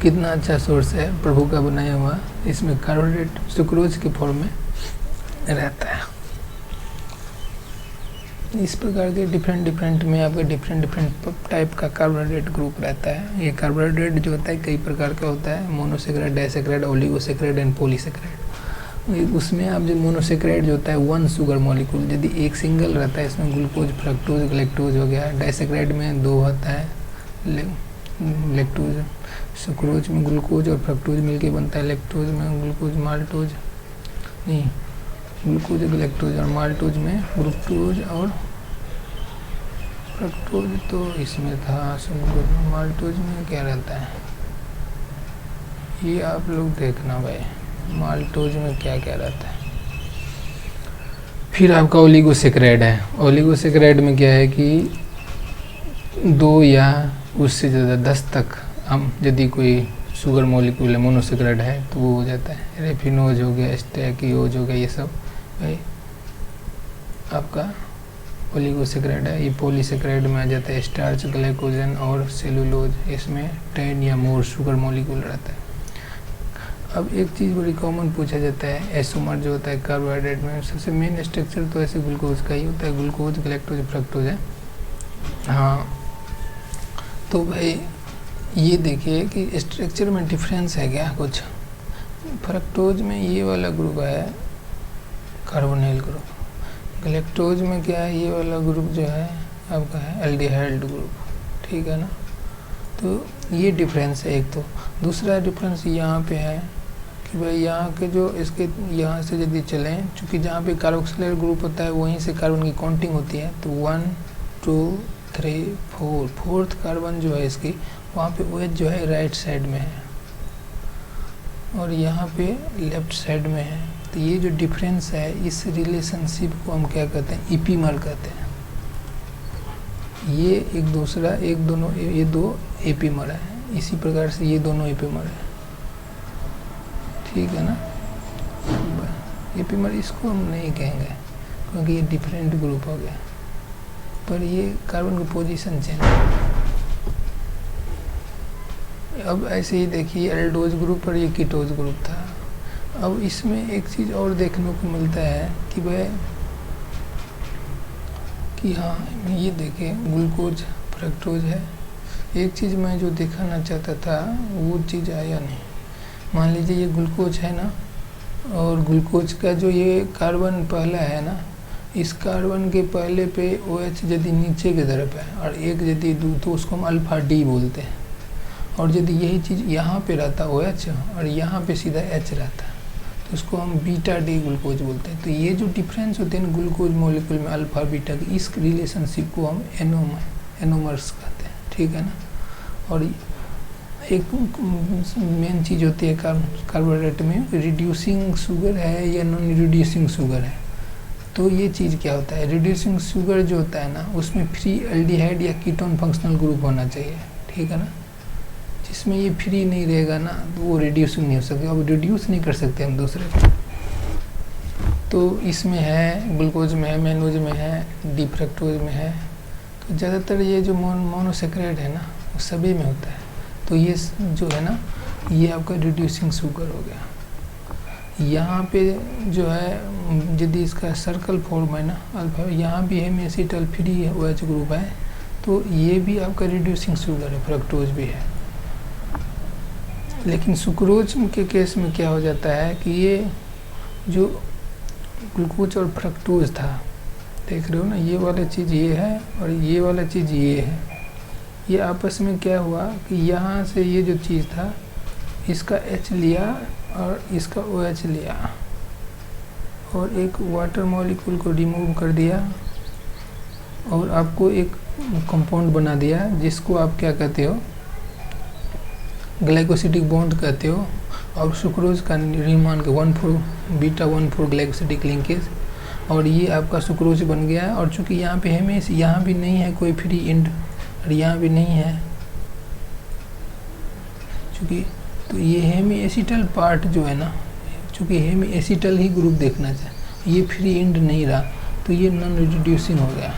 कितना अच्छा सोर्स है, प्रभु का बनाया हुआ, इसमें कार्बोहाइड्रेट सुक्रोज के फॉर्म में रहता है। इस प्रकार के डिफरेंट में आपके डिफरेंट टाइप का कार्बोहाइड्रेट ग्रुप रहता है। ये कार्बोहाइड्रेट जो होता है कई प्रकार का होता है, monosaccharide, disaccharide, oligosaccharide and polysaccharide. उसमें आप जो मोनोसेक्राइड जो होता है 1 शुगर मॉलिक्यूल, यदि एक सिंगल रहता है इसमें ग्लूकोज, फ्रक्टोज, गैलेक्टोज हो गया। डाइसेक्राइड में 2 होता है, लैक्टोज। सुक्रोज में ग्लूकोज और फ्रक्टोज मिलके बनता है लैक्टोज में ग्लूकोज, माल्टोज नहीं, ग्लूकोज, गैलेक्टोज और माल्टोज में ग्लूकोज और फ्रक्टोज तो इसमें था। सुक्रोज में, माल्टोज में क्या रहता है ये आप लोग देखना भाई, माल्टोज में क्या क्या रहता है। फिर आपका ओलिगोसेक्राइड है। ओलिगोसेक्राइड में क्या है कि 2 या उससे ज़्यादा 10 तक हम यदि कोई शुगर मॉलिक्यूल है मोनोसेक्राइड है तो वो हो जाता है। रेफिनोज हो गया, स्टैकियोज हो गया, ये सब भाई आपका ओलिगोसेक्राइड है। ये पॉलीसेक्राइड में आ जाता है स्टार्च, ग्लाइकोजन और सेलुलोज, इसमें 10 या मोर शुगर मॉलिक्यूल रहता है। अब एक चीज़ बड़ी कॉमन पूछा जाता है, एसोमर जो होता है कार्बोहाइड्रेट में, सबसे मेन स्ट्रक्चर तो ऐसे ग्लूकोज का ही होता है, ग्लूकोज, गैलेक्टोज, फ्रक्टोज है। हाँ तो भाई ये देखिए कि स्ट्रक्चर में डिफरेंस है क्या कुछ। फ्रक्टोज में ये वाला ग्रुप है कार्बोनिल ग्रुप, गैलेक्टोज में क्या है ये वाला ग्रुप जो है आपका है एल्डिहाइड ग्रुप, ठीक है ना। तो ये डिफरेंस है एक। तो दूसरा डिफरेंस यहाँ पे है कि भाई यहाँ के जो इसके यहाँ से यदि चलें, चूँकि जहाँ पे कार्बोक्सिलेट ग्रुप होता है वहीं से कार्बन की काउंटिंग होती है, तो 1 2 3 4 फोर्थ कार्बन जो है इसकी वहाँ पे OH जो है राइट साइड में है और यहाँ पे लेफ्ट साइड में है। तो ये जो डिफरेंस है इस रिलेशनशिप को हम क्या कहते हैं, इपीमर कहते हैं। ये एक दूसरा एक दोनों ये 2 एपीमर है, इसी प्रकार से ये दोनों एपीमर है, ठीक है ना। एपीमर इसको हम नहीं कहेंगे क्योंकि ये डिफरेंट ग्रुप हो गया, पर ये कार्बन की पोजीशन चेंज है। अब ऐसे ही देखिए एल्डोज ग्रुप और ये कीटोज ग्रुप था। अब इसमें एक चीज़ और देखने को मिलता है कि भाई कि हाँ ये देखिए ग्लूकोज, फ्रक्टोज है। एक चीज़ मैं जो दिखाना चाहता था वो चीज़ आया नहीं। मान लीजिए ये ग्लूकोज है ना, और ग्लूकोज का जो ये कार्बन पहला है ना, इस कार्बन के पहले पे OH यदि नीचे की तरफ है और एक यदि तो उसको हम अल्फा डी बोलते हैं, और यदि यही चीज़ यहाँ पे रहता OH और यहाँ पे सीधा H रहता तो उसको हम बीटा डी ग्लूकोज बोलते हैं। तो ये जो डिफरेंस होते हैं ग्लूकोज मॉलिक्यूल में अल्फा बीटा की, इस रिलेशनशिप को हम एनोमर्स कहते हैं, ठीक है ना। और एक मेन चीज़ होती है कार्बोहाइड्रेट में, रिड्यूसिंग शुगर है या नॉन रिड्यूसिंग शुगर है। तो ये चीज़ क्या होता है, रिड्यूसिंग शुगर जो होता है ना उसमें फ्री एल्डिहाइड या कीटोन फंक्शनल ग्रुप होना चाहिए, ठीक है ना। जिसमें ये फ्री नहीं रहेगा ना तो वो रिड्यूसिंग नहीं हो सकता, अब रिड्यूस नहीं कर सकते हम दूसरे को। तो इसमें है, ग्लूकोज में है, मेनोज में है, डी फ्रक्टोज में है। तो ज़्यादातर ये जो मोनोसेक्राइड है ना वो सभी में होता है। तो ये जो है ना ये आपका रिड्यूसिंग शुगर हो गया। यहाँ पे जो है यदि इसका सर्कल फॉर्म है ना अल्फा, यहाँ भी है एसिटल फ्री है OH ग्रुप है, तो ये भी आपका रिड्यूसिंग शुगर है, फ्रक्टोज भी है। लेकिन सुक्रोज के केस में क्या हो जाता है कि ये जो ग्लूकोज और फ्रक्टोज था, देख रहे हो ना, ये वाला चीज़ ये है और ये वाला चीज़ ये है। ये आपस में क्या हुआ कि यहाँ से ये जो चीज़ था इसका H लिया और इसका OH लिया और एक वाटर मॉलिक्यूल को रिमूव कर दिया और आपको एक कंपाउंड बना दिया जिसको आप क्या कहते हो, ग्लाइकोसिडिक बॉन्ड कहते हो। और सुक्रोज का निर्माण के 1,4 बीटा 1,4 ग्लाइकोसिडिक लिंकेज, और ये आपका सुक्रोज बन गया है। और चूंकि यहाँ पे हेमेस यहाँ भी नहीं है कोई फ्री एंड और यहाँ भी नहीं है चूँकि, तो ये हेमी एसिटल पार्ट जो है ना, चूँकि हेमी एसिटल ही ग्रुप देखना चाहिए, ये फ्री एंड नहीं रहा तो ये नॉन रिड्यूसिंग हो गया।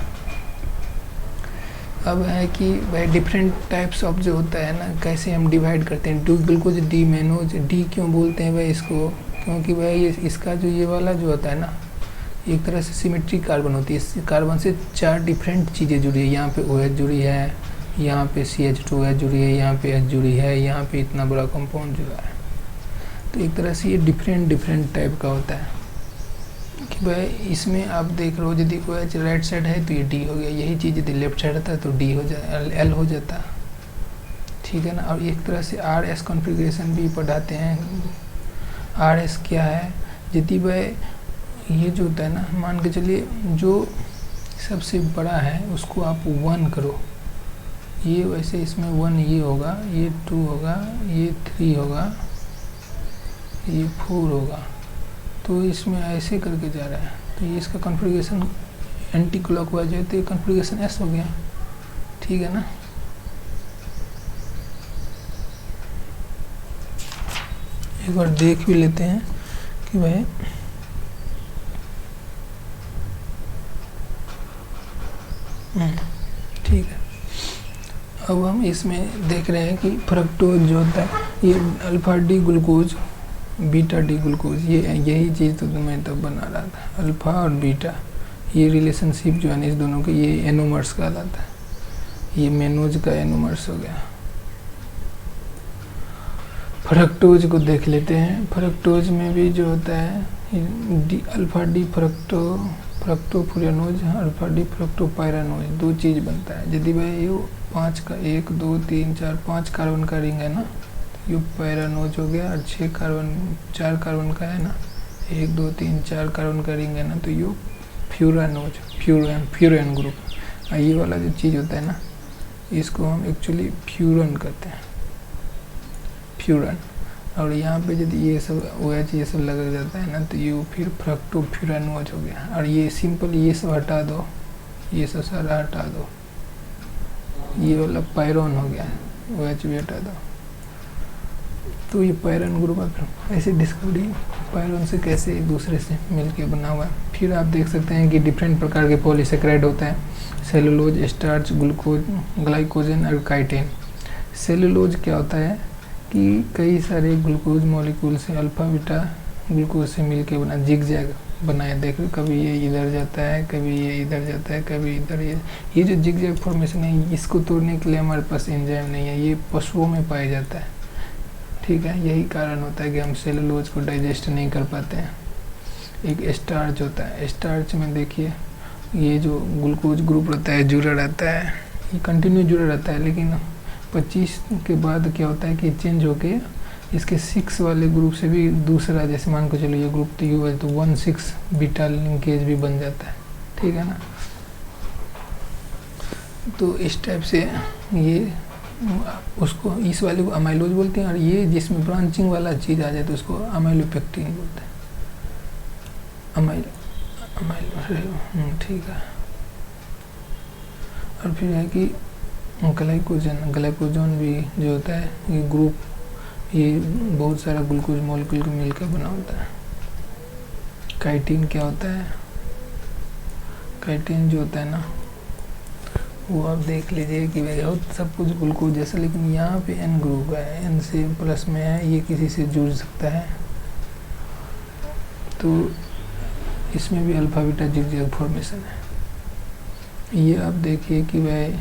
अब है कि भाई डिफरेंट टाइप्स ऑफ जो होता है ना कैसे हम डिवाइड करते हैं। ग्लूकोज डी मेनोज, डी क्यों बोलते हैं भाई इसको, क्योंकि भाई ये इसका जो ये वाला जो होता है ना एक तरह से सिमेट्रिक कार्बन होती है। इस कार्बन से 4 डिफरेंट चीज़ें जुड़ी है, यहाँ पे OH जुड़ी है, यहाँ पे CH2H जुड़ी है, यहाँ पे H जुड़ी है, यहाँ पे इतना बड़ा कंपाउंड जुड़ा है। तो एक तरह से ये डिफरेंट टाइप का होता है कि भाई इसमें आप देख रहे हो यदि OH राइट साइड है तो ये D हो गया, यही चीज़ यदि लेफ्ट साइड रहता है तो D हो जाए, L हो जाता, ठीक है ना। और एक तरह से RS कॉन्फ़िगरेशन भी पढ़ाते हैं। RS क्या है, यदि भाई ये जो होता है ना, मान के चलिए जो सबसे बड़ा है उसको आप 1 करो, ये वैसे इसमें 1 ये होगा, ये 2 होगा, ये 3 होगा, ये 4 होगा, तो इसमें ऐसे करके जा रहा है, तो ये इसका कॉन्फ़िगरेशन एंटी क्लॉकवाइज है, तो ये कॉन्फ़िगरेशन S हो गया, ठीक है ना। एक बार देख भी लेते हैं कि भाई ठीक है। अब हम इसमें देख रहे हैं कि फ्रक्टोज जो होता है, ये alpha D glucose beta D glucose, ये यही चीज़ तो मैं तब बना रहा था, अल्फा और बीटा, ये रिलेशनशिप जो है ना इस दोनों के, ये एनोमर्स कहलाता है, ये मेनोज का एनोमर्स हो गया। फ्रक्टोज को देख लेते हैं। फ्रक्टोज में भी जो होता है अल्फा डी फ्रक्टोपुरानोज, अल्फा डी फ्रक्टोपायरानोज, 2 चीज़ बनता है। यदि भाई ये 5 का 1 2 3 4 5 कार्बन का रिंग है ना, ये पैरानोज हो गया, और 4 कार्बन का है ना, 1 2 3 4 कार्बन का रिंग है ना, तो ये फ्यूरानोज, फ्यूरन ग्रुप। ये वाला जो चीज़ होता है ना, इसको हम एक्चुअली फ्यूरन कहते हैं, फ्यूरन। और यहाँ पे यदि ये सब OH ये सब लग जाता है ना, तो ये फिर फ्रक्टोफ्यूरानोज हो गया। और ये सिंपल ये सब हटा दो, ये सब सारा हटा दो, ये वाला पायरोन हो गया, OH भी हटा दो, तो ये पायरन ग्रुप है। ऐसे डिस्कवरी पायरोन से कैसे एक दूसरे से मिलके बना हुआ है। फिर आप देख सकते हैं कि डिफरेंट प्रकार के पॉलीसेकेराइड होते हैं, सेलुलोज, स्टार्च, ग्लूकोज, ग्लाइकोजन और काइटिन। सेलुलोज क्या होता है कि कई सारे ग्लूकोज मॉलिक्यूल से अल्फा बीटा ग्लूकोज से मिलके बना, जिगजैग बनाया। देखो कभी ये इधर जाता है, कभी ये इधर जाता है, कभी इधर। ये जो जिगजैग फॉर्मेशन है, इसको तोड़ने के लिए हमारे पास एंजाइम नहीं है, ये पशुओं में पाया जाता है, ठीक है। यही कारण होता है कि हम सेलुलोज को डाइजेस्ट नहीं कर पाते हैं। एक स्टार्च होता है, स्टार्च में देखिए ये जो ग्लूकोज ग्रुप रहता है जुड़ा रहता है, ये कंटिन्यू जुड़ा रहता है, लेकिन 25 के बाद क्या होता है कि चेंज होके इसके 6 वाले ग्रुप से भी दूसरा, जैसे मान को चलो ये ग्रुप तो यू है, तो 1,6 बीटा लिंकेज भी बन जाता है, ठीक है ना। तो इस टाइप से ये उसको, इस वाले को अमाइलोज बोलते हैं, और ये जिसमें ब्रांचिंग वाला चीज़ आ जाए तो उसको अमाइलोपेक्टिन बोलते हैं, अमाइलो, ठीक है। और फिर है कि ग्लाइकोजन भी जो होता है, ये ग्रुप, ये बहुत सारा ग्लूकोज मॉलिक्यूल को मिलकर बना होता है। काइटिन क्या होता है, काइटिन जो होता है ना, वो आप देख लीजिए कि भाई बहुत सब कुछ ग्लूकोज जैसा, लेकिन यहाँ पे N ग्रुप है, N से प्लस में है, ये किसी से जुड़ सकता है, तो इसमें भी अल्फा बीटा जिगजैग फॉर्मेशन है। ये आप देखिए कि भाई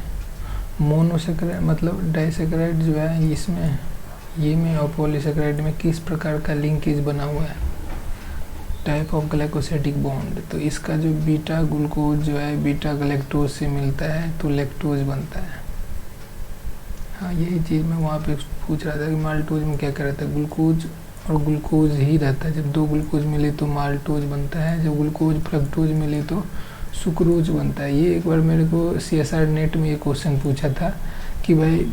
मोनोसेकेराइड मतलब डाइसेकेराइड जो है, इसमें ये में और पॉलीसेकेराइड में किस प्रकार का लिंकेज बना हुआ है, टाइप ऑफ ग्लाइकोसिडिक बॉन्ड। तो इसका जो बीटा ग्लूकोज जो है बीटा गैलेक्टोज से मिलता है तो लैक्टोज बनता है। हाँ, यही चीज़ मैं वहाँ पे पूछ रहा था कि माल्टोज में क्या क्या रहता है, ग्लूकोज और ग्लूकोज ही रहता है। जब 2 ग्लूकोज मिले तो माल्टोज बनता है, जब ग्लूकोज फ्रक्टोज मिले तो सुक्रोज बनता है। ये एक बार मेरे को CSR नेट में ये क्वेश्चन पूछा था कि भाई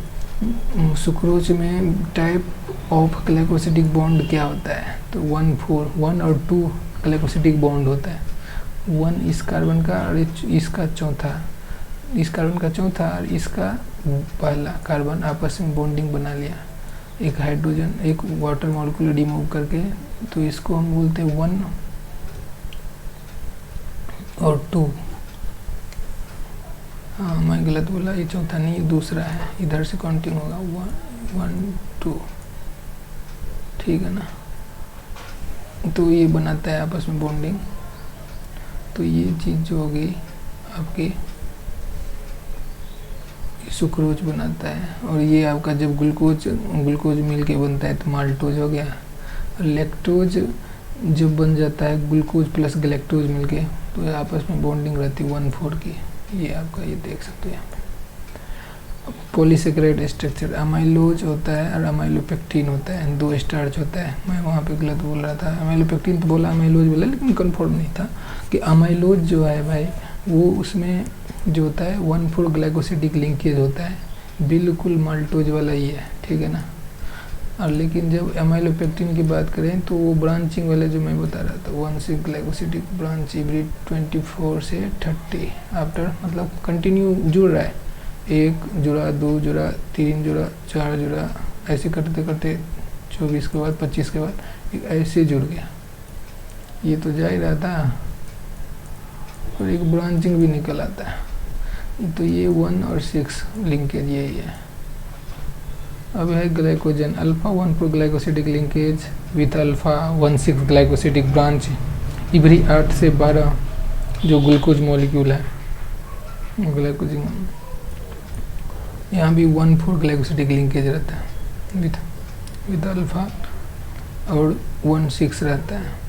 सुक्रोज में टाइप ऑफ ग्लाइकोसिडिक बॉन्ड क्या होता है, तो 1 और 2 ग्लाइकोसिडिक बॉन्ड होता है। 1 इस कार्बन का और इसका चौथा, इस कार्बन का चौथा और इसका पहला कार्बन आपस में बॉन्डिंग बना लिया, एक हाइड्रोजन एक वाटर मॉलिक्यूल रिमूव करके, तो इसको हम बोलते हैं 1 और 2। हाँ, मैं गलत बोला, ये चौथा नहीं, दूसरा है, इधर से काउंटिंग होगा 1 2, ठीक है ना। तो ये बनाता है आपस में बॉन्डिंग। तो ये चीज़ जो हो गई आपकी सुक्रोज बनाता है, और ये आपका जब ग्लूकोज मिल के बनता है तो माल्टोज हो गया, लैक्टोज जब बन जाता है ग्लूकोज प्लस गैलेक्टोज मिलके, तो ये आपस में बॉन्डिंग रहती है 1,4 की। ये आपका ये देख सकते हो यहाँ पे। पॉलीसेकेराइड स्ट्रक्चर, अमाइलोज होता है और अमाइलोपेक्टिन होता है, 2 स्टार्च होता है। मैं वहाँ पे गलत बोल रहा था, अमाइलोपेक्टिन तो बोला, अमाइलोज बोला, लेकिन कंफर्म नहीं था कि अमाइलोज जो है भाई वो उसमें जो होता है 1,4 ग्लाइकोसिडिक लिंकेज होता है, बिल्कुल माल्टोज वाला ही है, ठीक है ना। और लेकिन जब अमाइलोपेक्टिन की बात करें तो वो ब्रांचिंग वाले जो मैं बता रहा था, 1,6 ग्लाइकोसिडिक ब्रांच एवरी 24 से 30 आफ्टर, मतलब कंटिन्यू जुड़ रहा है, 1 जुड़ा, 2 जुड़ा, 3 जुड़ा, 4 जुड़ा, ऐसे करते करते 24 के बाद 25 के बाद एक ऐसे जुड़ गया। ये तो जा ही रहा था और एक ब्रांचिंग भी निकल आता है। तो ये 1 और 6 लिंकेज यही है। अब है glycogen, alpha 1,4 glycosidic linkage with alpha 1,6 glycosidic branch every 8 से 12 जो ग्लूकोज मॉलिक्यूल है ग्लाइकोजन, यहाँ भी 1,4 ग्लाइकोसिडिक लिंकेज रहता है विथ अल्फा और 1,6 रहता है।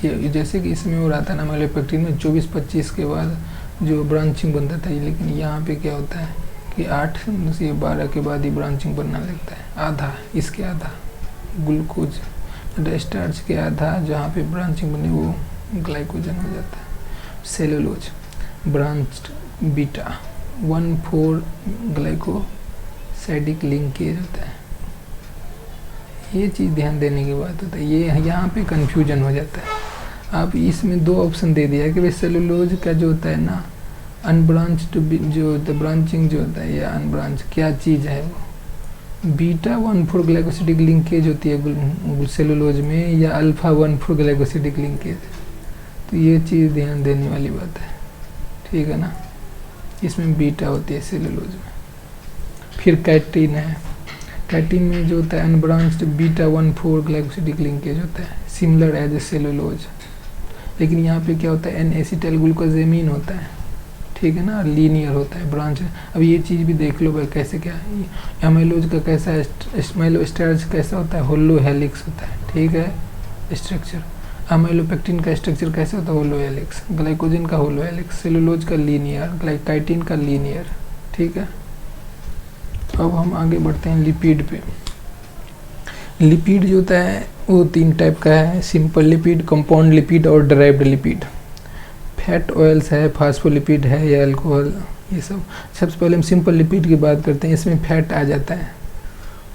ये जैसे कि इसमें हो रहा था ना अमाइलोपेक्टिन में 24-25 के बाद जो ब्रांचिंग बनता था, लेकिन यहाँ पे क्या होता है कि 8 से 12 के बाद ही ब्रांचिंग बनना लगता है, आधा इसके आधा ग्लूकोज स्टार्च के आधा जहाँ पे ब्रांचिंग बने वो ग्लाइकोजन हो जाता है। Cellulose branched beta 1,4 glycosidic linkage होता है। ये चीज़ ध्यान देने की बात होता है, ये यहाँ पे कंफ्यूजन हो जाता है। आप इसमें 2 ऑप्शन दे दिया कि भाई सेलुलोज का जो होता है ना अनब्रांच्ड जो होता है, ब्रांचिंग जो होता है या अनब्रांच क्या चीज़ है वो बीटा 1,4 ग्लाइकोसिडिक लिंकेज होती है सेलुलोज में या अल्फा 1,4 ग्लाइकोसिडिक लिंकेज। तो ये चीज़ ध्यान देने वाली बात है, ठीक है ना। इसमें बीटा होती है सेलुलोज में। फिर कैटीन है, कैटीन में जो होता है अनब्रांच्ड बीटा 1,4 ग्लाइकोसिडिक लिंकेज होता है, सिमिलर एज ए सेलुलोज, लेकिन यहाँ पे क्या होता है एन एसिटाइल ग्लूकोजेमीन होता है, ठीक है ना, लीनियर होता है ब्रांच। अब ये चीज़ भी देख लो भाई कैसे क्या है। एमाइलोज का कैसा है, एमाइलोस्टार्च कैसा होता है, होलो हेलिक्स होता है, ठीक है स्ट्रक्चर। अमाइलोपेक्टिन का स्ट्रक्चर कैसे होता है, होलो हेलिक्स। ग्लाइकोजन का होलो हेलिक्स, सेलुलोज का लीनियर, ग्लाइकाइटिन का लीनियर, ठीक है। अब हम आगे बढ़ते हैं लिपिड पे। लिपिड जो होता है वो 3 टाइप का है, सिंपल लिपिड, कंपाउंड लिपिड और डराइव्ड लिपिड। फैट ऑयल्स है, फास्फोलिपिड है या अल्कोहल, ये सब। सबसे पहले हम सिंपल लिपिड की बात करते हैं। इसमें फैट आ जाता है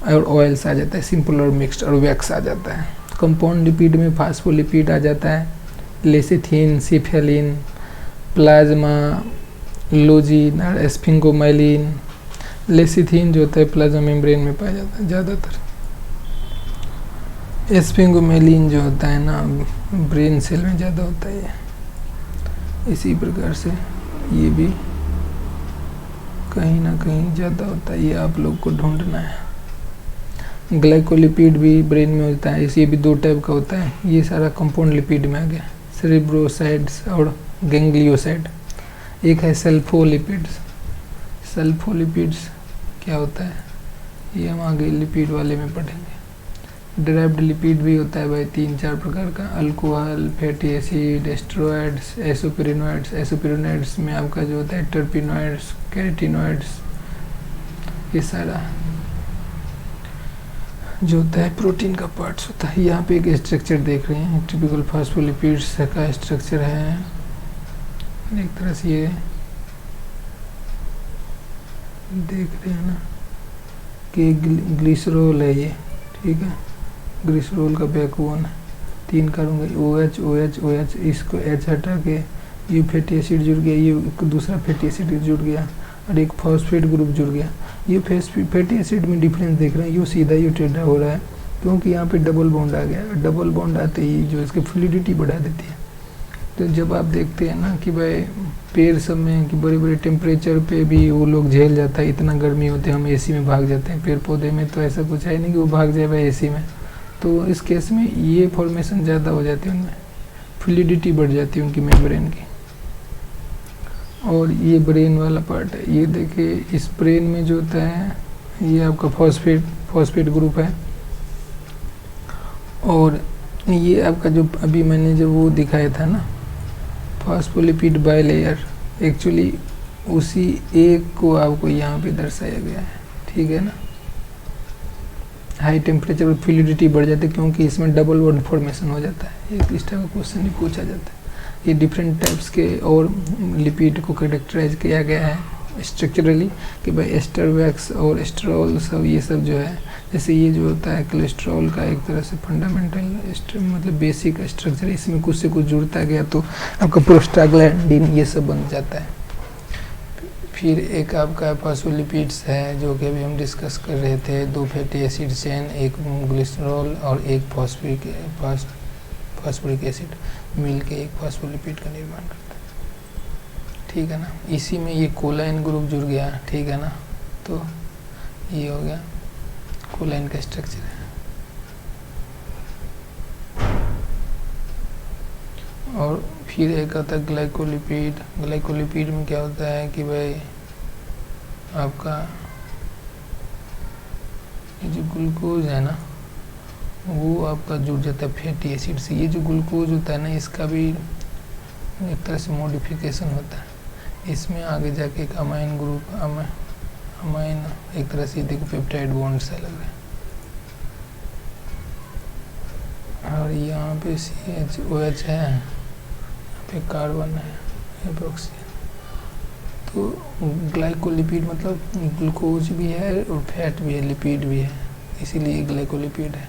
और ऑयल्स आ जाता है, सिंपल और मिक्स्ड, और वैक्स आ जाता है। कंपाउंड लिपिड में फास्फोलिपिड आ जाता है, लेसिथिन, सिफेलिन, प्लाज्मा, लोजिन और स्फिंगोमाइलिन। लेसिथिन जो होता है प्लाज्मा मेम्ब्रेन में पाया जाता है ज़्यादातर। स्फिंगोमाइलिन जो होता है ना ब्रेन सेल में ज़्यादा होता है। इसी प्रकार से ये भी कहीं ना कहीं ज़्यादा होता है, ये आप लोग को ढूंढना है। ग्लाइकोलिपिड भी ब्रेन में होता है, ये भी 2 टाइप का होता है। ये सारा कंपाउंड लिपिड में आ गया, सेरेब्रोसाइड्स और गैंग्लियोसाइड। एक है सल्फोलिपिड्स। सल्फोलिपिड्स क्या होता है ये हम आगे लिपिड वाले में पढ़ेंगे। डिराइव्ड लिपिड भी होता है भाई 3-4 प्रकार का, अल्कोहल, फैटी एसिड, एस्टेरॉइड्स, एसोपेरिनोइड्स। एसोपेरिनोइड्स में आपका जो होता है टर्पिनोइड्स, कैरोटिनोइड्स, ये सारा जो होता है प्रोटीन का पार्ट्स होता है। यहाँ पे एक स्ट्रक्चर देख रहे हैं, टिपिकल फास्फोलिपिड्स का स्ट्रक्चर है। एक तरह से ये देख रहे हैं ना कि ग्लिसरॉल है ये, ठीक है। ग्लिसरॉल का बैकबोन है, 3 कार्बन OH OH OH, इसको H हटा के ये फैटी एसिड जुड़ गया, ये दूसरा फैटी एसिड जुड़ गया और एक फॉस्फेट ग्रुप जुड़ गया। ये फैटी एसिड में डिफरेंस देख रहे हैं, ये सीधा ये टेढ़ा हो रहा है क्योंकि यहाँ पे डबल बॉन्ड आ गया। डबल बॉन्ड आते ही जो इसकी फ्लूइडिटी बढ़ा देती है। तो जब आप देखते हैं ना कि भाई पेड़ सब में कि बड़े बड़े टेम्परेचर पे भी वो लोग झेल जाता है, इतना गर्मी होते हैं हम एसी में भाग जाते हैं। पेड़ पौधे में तो ऐसा कुछ है नहीं कि वो भाग जाए भाई एसी में। तो इस केस में ये फॉर्मेशन ज़्यादा हो जाती है, उनमें फ्लूइडिटी बढ़ जाती है उनकी मेम्ब्रेन की। और ये ब्रेन वाला पार्ट है, ये देखिए इस ब्रेन में जो होता है ये आपका फॉस्फेट ग्रुप है और ये आपका जो अभी मैंने जो वो दिखाया था ना फॉस्फोलिपिड बाइलेयर, एक्चुअली उसी एक को आपको यहाँ पे दर्शाया गया है, ठीक है ना। हाई टेम्परेचर पर फ्लूइडिटी बढ़ जाती है क्योंकि इसमें डबल बॉन्ड फॉर्मेशन हो जाता है। एक इस टाइप का क्वेश्चन भी पूछा जाता है। ये डिफरेंट टाइप्स के और लिपिड को कैरेक्टराइज किया गया है स्ट्रक्चरली कि भाई एस्टर वैक्स और एस्ट्रॉल सब ये सब जो है, जैसे ये जो होता है कोलेस्ट्रॉल का एक तरह से फंडामेंटल मतलब बेसिक स्ट्रक्चर, इसमें कुछ से कुछ जुड़ता गया तो आपका प्रोस्टाग्लैंडिन ये सब बन जाता है। फिर एक आपका फॉस्फोलिपिड्स है जो कि अभी हम डिस्कस कर रहे थे, 2 फैटी एसिड चेन, एक ग्लिसरॉल और एक फॉस्फोरिक एसिड मिल के एक फॉस्फोलिपिड का निर्माण करता है, ठीक है ना। इसी में ये कोलाइन ग्रुप जुड़ गया, ठीक है ना। तो ये हो गया कोलाइन का स्ट्रक्चर है। और फिर एक आता है ग्लाइकोलिपिड। ग्लाइकोलिपिड में क्या होता है कि भाई आपका ये जो ग्लूकोज है ना वो आपका जुड़ जाता है फैटी एसिड से। ये जो ग्लूकोज होता है ना इसका भी एक तरह से मॉडिफिकेशन होता है, इसमें आगे जाके एक अमाइन ग्रुप अमाइन एक तरह से देखो पेप्टाइड बॉन्ड से अलग है। और यहाँ पे CH OH है, पे कार्बन है हाइड्रोक्सी। तो ग्लाइकोलिपिड मतलब ग्लूकोज भी है और फैट भी है, लिपिड भी है, इसीलिए ग्लाइकोलिपिड है।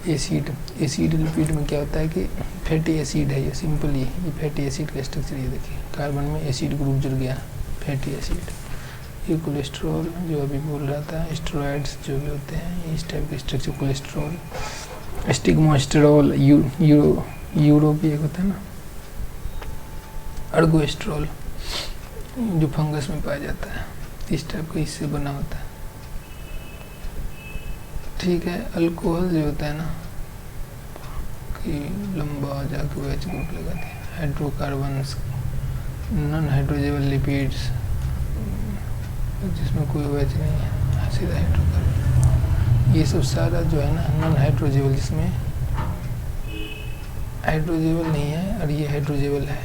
एसिड लिपिड में क्या होता है कि फैटी एसिड है, ये सिंपली ये फैटी एसिड का स्ट्रक्चर ये देखिए, कार्बन में एसिड ग्रुप जुड़ गया फैटी एसिड। ये कोलेस्ट्रॉल जो अभी बोल रहा था, स्टेरॉइड्स जो भी होते हैं इस टाइप के स्ट्रक्चर, कोलेस्ट्रॉल, स्टिग्मोस्टेरॉल, यूरो भी एक होता है ना, अर्गोस्टेरॉल जो फंगस में पाया जाता है, इस टाइप का इससे बना होता है, ठीक है। अल्कोहल जो होता है ना कि लंबा जाके OH ग्रुप लगाते हैं, हाइड्रोकार्बन्स, नॉन हाइड्रोजेबल लिपिड्स जिसमें कोई OH नहीं है, सीधा हाइड्रोकार्बन, ये सब सारा जो है ना नॉन हाइड्रोजेबल, जिसमें हाइड्रोजेबल नहीं है और ये हाइड्रोजेबल है।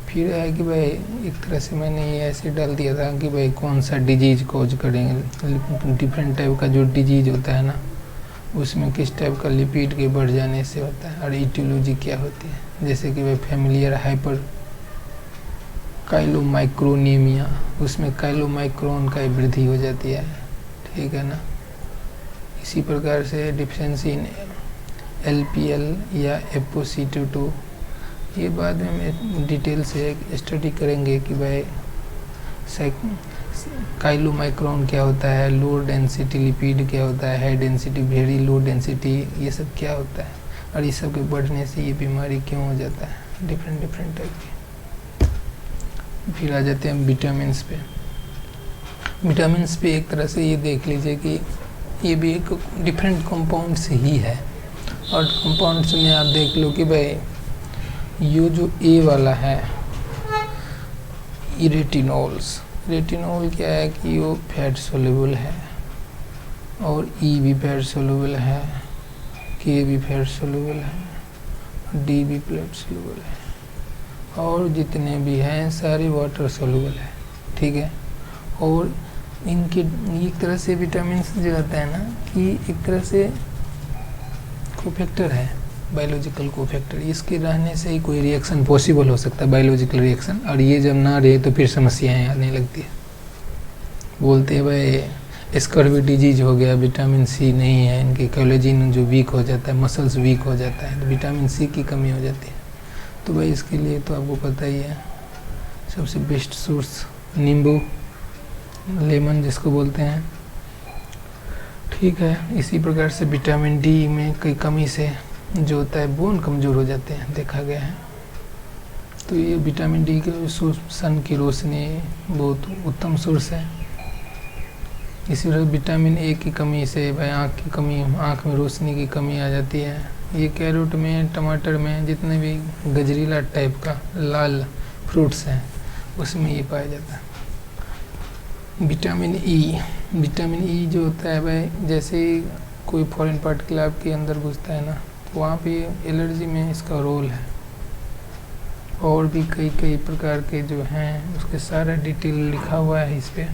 फिर है कि भाई एक तरह से मैंने ये ऐसे डाल दिया था कि भाई कौन सा डिजीज कोज करेंगे, डिफरेंट टाइप का जो डिजीज होता है ना उसमें किस टाइप का लिपिड के बढ़ जाने से होता है और इटियोलॉजी क्या होती है। जैसे कि भाई फैमिलियर हाइपर काइलोमाइक्रोनीमिया, उसमें काइलोमाइक्रोन का वृद्धि हो जाती है, ठीक है ना। इसी प्रकार से डिफिशेंसी इन LPL या एपोसिटो2, ये बाद में हम डिटेल से स्टडी करेंगे कि भाई काइलोमाइक्रोन क्या होता है, लो डेंसिटी लिपिड क्या होता है, high density, very low density, ये सब क्या होता है और इस सब के बढ़ने से ये बीमारी क्यों हो जाता है, डिफरेंट टाइप की। फिर आ जाते हैं विटामिन्स पे। विटामिन्स पे एक तरह से ये देख लीजिए कि ये भी एक डिफरेंट कंपाउंड्स ही है, और कंपाउंड्स में आप देख लो कि भाई ये जो A वाला है ये रेटिनॉल्स, रेटिनॉल क्या है कि वो फैट सोल्यूबल है, और E भी फैट सोल्यूबल है, K भी फैट सोल्यूबल है, D भी फैट सोल्यूबल है, और जितने भी हैं सारे वाटर सोल्यूबल है, ठीक है। और इनके एक तरह से विटामिन जो होता है ना कि एक तरह से कोफैक्टर है, बायोलॉजिकल कोफैक्टर, इसके रहने से ही कोई रिएक्शन पॉसिबल हो सकता है, बायोलॉजिकल रिएक्शन, और ये जब ना रहे तो फिर समस्याएं आने लगती है। बोलते हैं भाई स्कर्वी डिजीज हो गया, विटामिन C नहीं है, इनके कोलेजिन जो वीक हो जाता है, मसल्स वीक हो जाता है, तो विटामिन C की कमी हो जाती है। तो भाई इसके लिए तो आपको पता ही है सबसे बेस्ट सोर्स नींबू, लेमन जिसको बोलते हैं, ठीक है। इसी प्रकार से विटामिन D में कई कमी से जो होता है बोन कमज़ोर हो जाते हैं, देखा गया है। तो ये विटामिन D के सन की रोशनी बहुत उत्तम सोर्स है। इसी तरह विटामिन A की कमी से भाई आँख की कमी, आँख में रोशनी की कमी आ जाती है। ये कैरोट में, टमाटर में, जितने भी गजरीला टाइप का लाल फ्रूट्स हैं उसमें ये पाया जाता है। विटामिन E जो होता है भाई, जैसे कोई फॉरेन पार्टिकल आपके अंदर घुसता है ना, तो वहाँ पे एलर्जी में इसका रोल है। और भी कई प्रकार के जो हैं उसके सारा डिटेल लिखा हुआ है इस पे,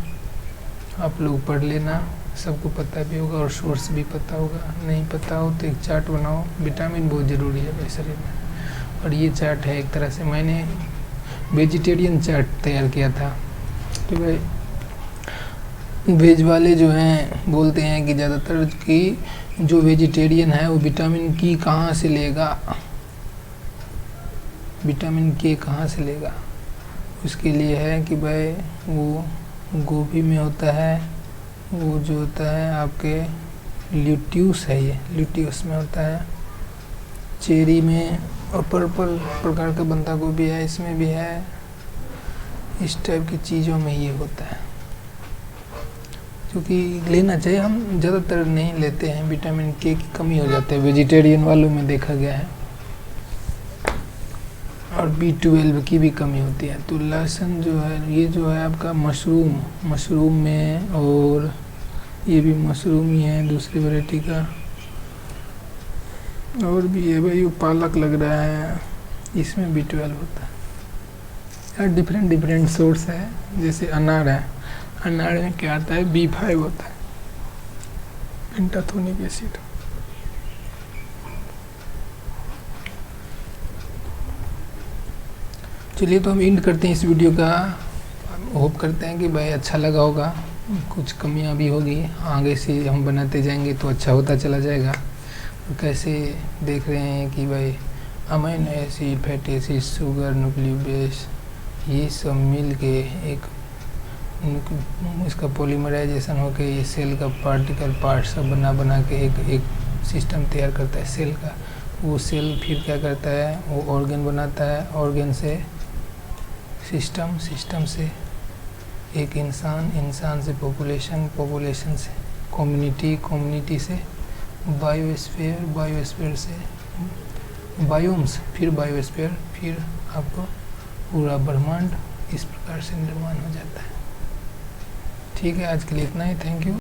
आप लोग पढ़ लेना, सबको पता भी होगा और सोर्स भी पता होगा। नहीं पता हो तो एक चार्ट बनाओ, विटामिन बहुत ज़रूरी है भाई शरीर में। और ये चार्ट है एक तरह से, मैंने वेजिटेरियन चार्ट तैयार किया था। तो भाई वेज वाले जो हैं बोलते हैं कि ज़्यादातर कि जो वेजिटेरियन है वो विटामिन की कहाँ से लेगा, विटामिन के कहाँ से लेगा। उसके लिए है कि भाई वो गोभी में होता है, वो जो होता है आपके ल्यूट्यूस है, ये ल्यूट्यूस में होता है, चेरी में, और पर्पल प्रकार का बंदा गोभी है इसमें भी है। इस टाइप की चीज़ों में ये होता है, क्योंकि लेना चाहिए। हम ज़्यादातर नहीं लेते हैं, विटामिन के की कमी हो जाती है वेजिटेरियन वालों में, देखा गया है। और B12 की भी कमी होती है। तो लहसुन जो है, ये जो है आपका मशरूम में, और ये भी मशरूम ही है दूसरी वैरायटी का। और भी है भाई, वो पालक लग रहा है, इसमें B12 होता है। यार डिफरेंट सोर्स है। जैसे अनार है, अनार में क्या आता है, B5 होता है, पेंटाथोनिक एसिड। चलिए तो हम एंड करते हैं इस वीडियो का। होप करते हैं कि भाई अच्छा लगा होगा। कुछ कमियां भी होगी, आगे से हम बनाते जाएंगे तो अच्छा होता चला जाएगा। कैसे देख रहे हैं कि भाई amino acid, fatty acid, sugar, nucleic base, ये सब मिल के एक इसका पॉलीमराइजेशन होकर ये सेल का पार्ट सब बना के एक सिस्टम तैयार करता है सेल का। वो सेल फिर क्या करता है, वो ऑर्गन बनाता है, ऑर्गन से सिस्टम से एक इंसान से पॉपुलेशन से कम्युनिटी से बायोस्फीयर से बायोम्स, फिर बायोस्फीयर, फिर आपको पूरा ब्रह्मांड इस प्रकार से निर्माण हो जाता है। ठीक है, आज के लिए इतना ही। Thank you.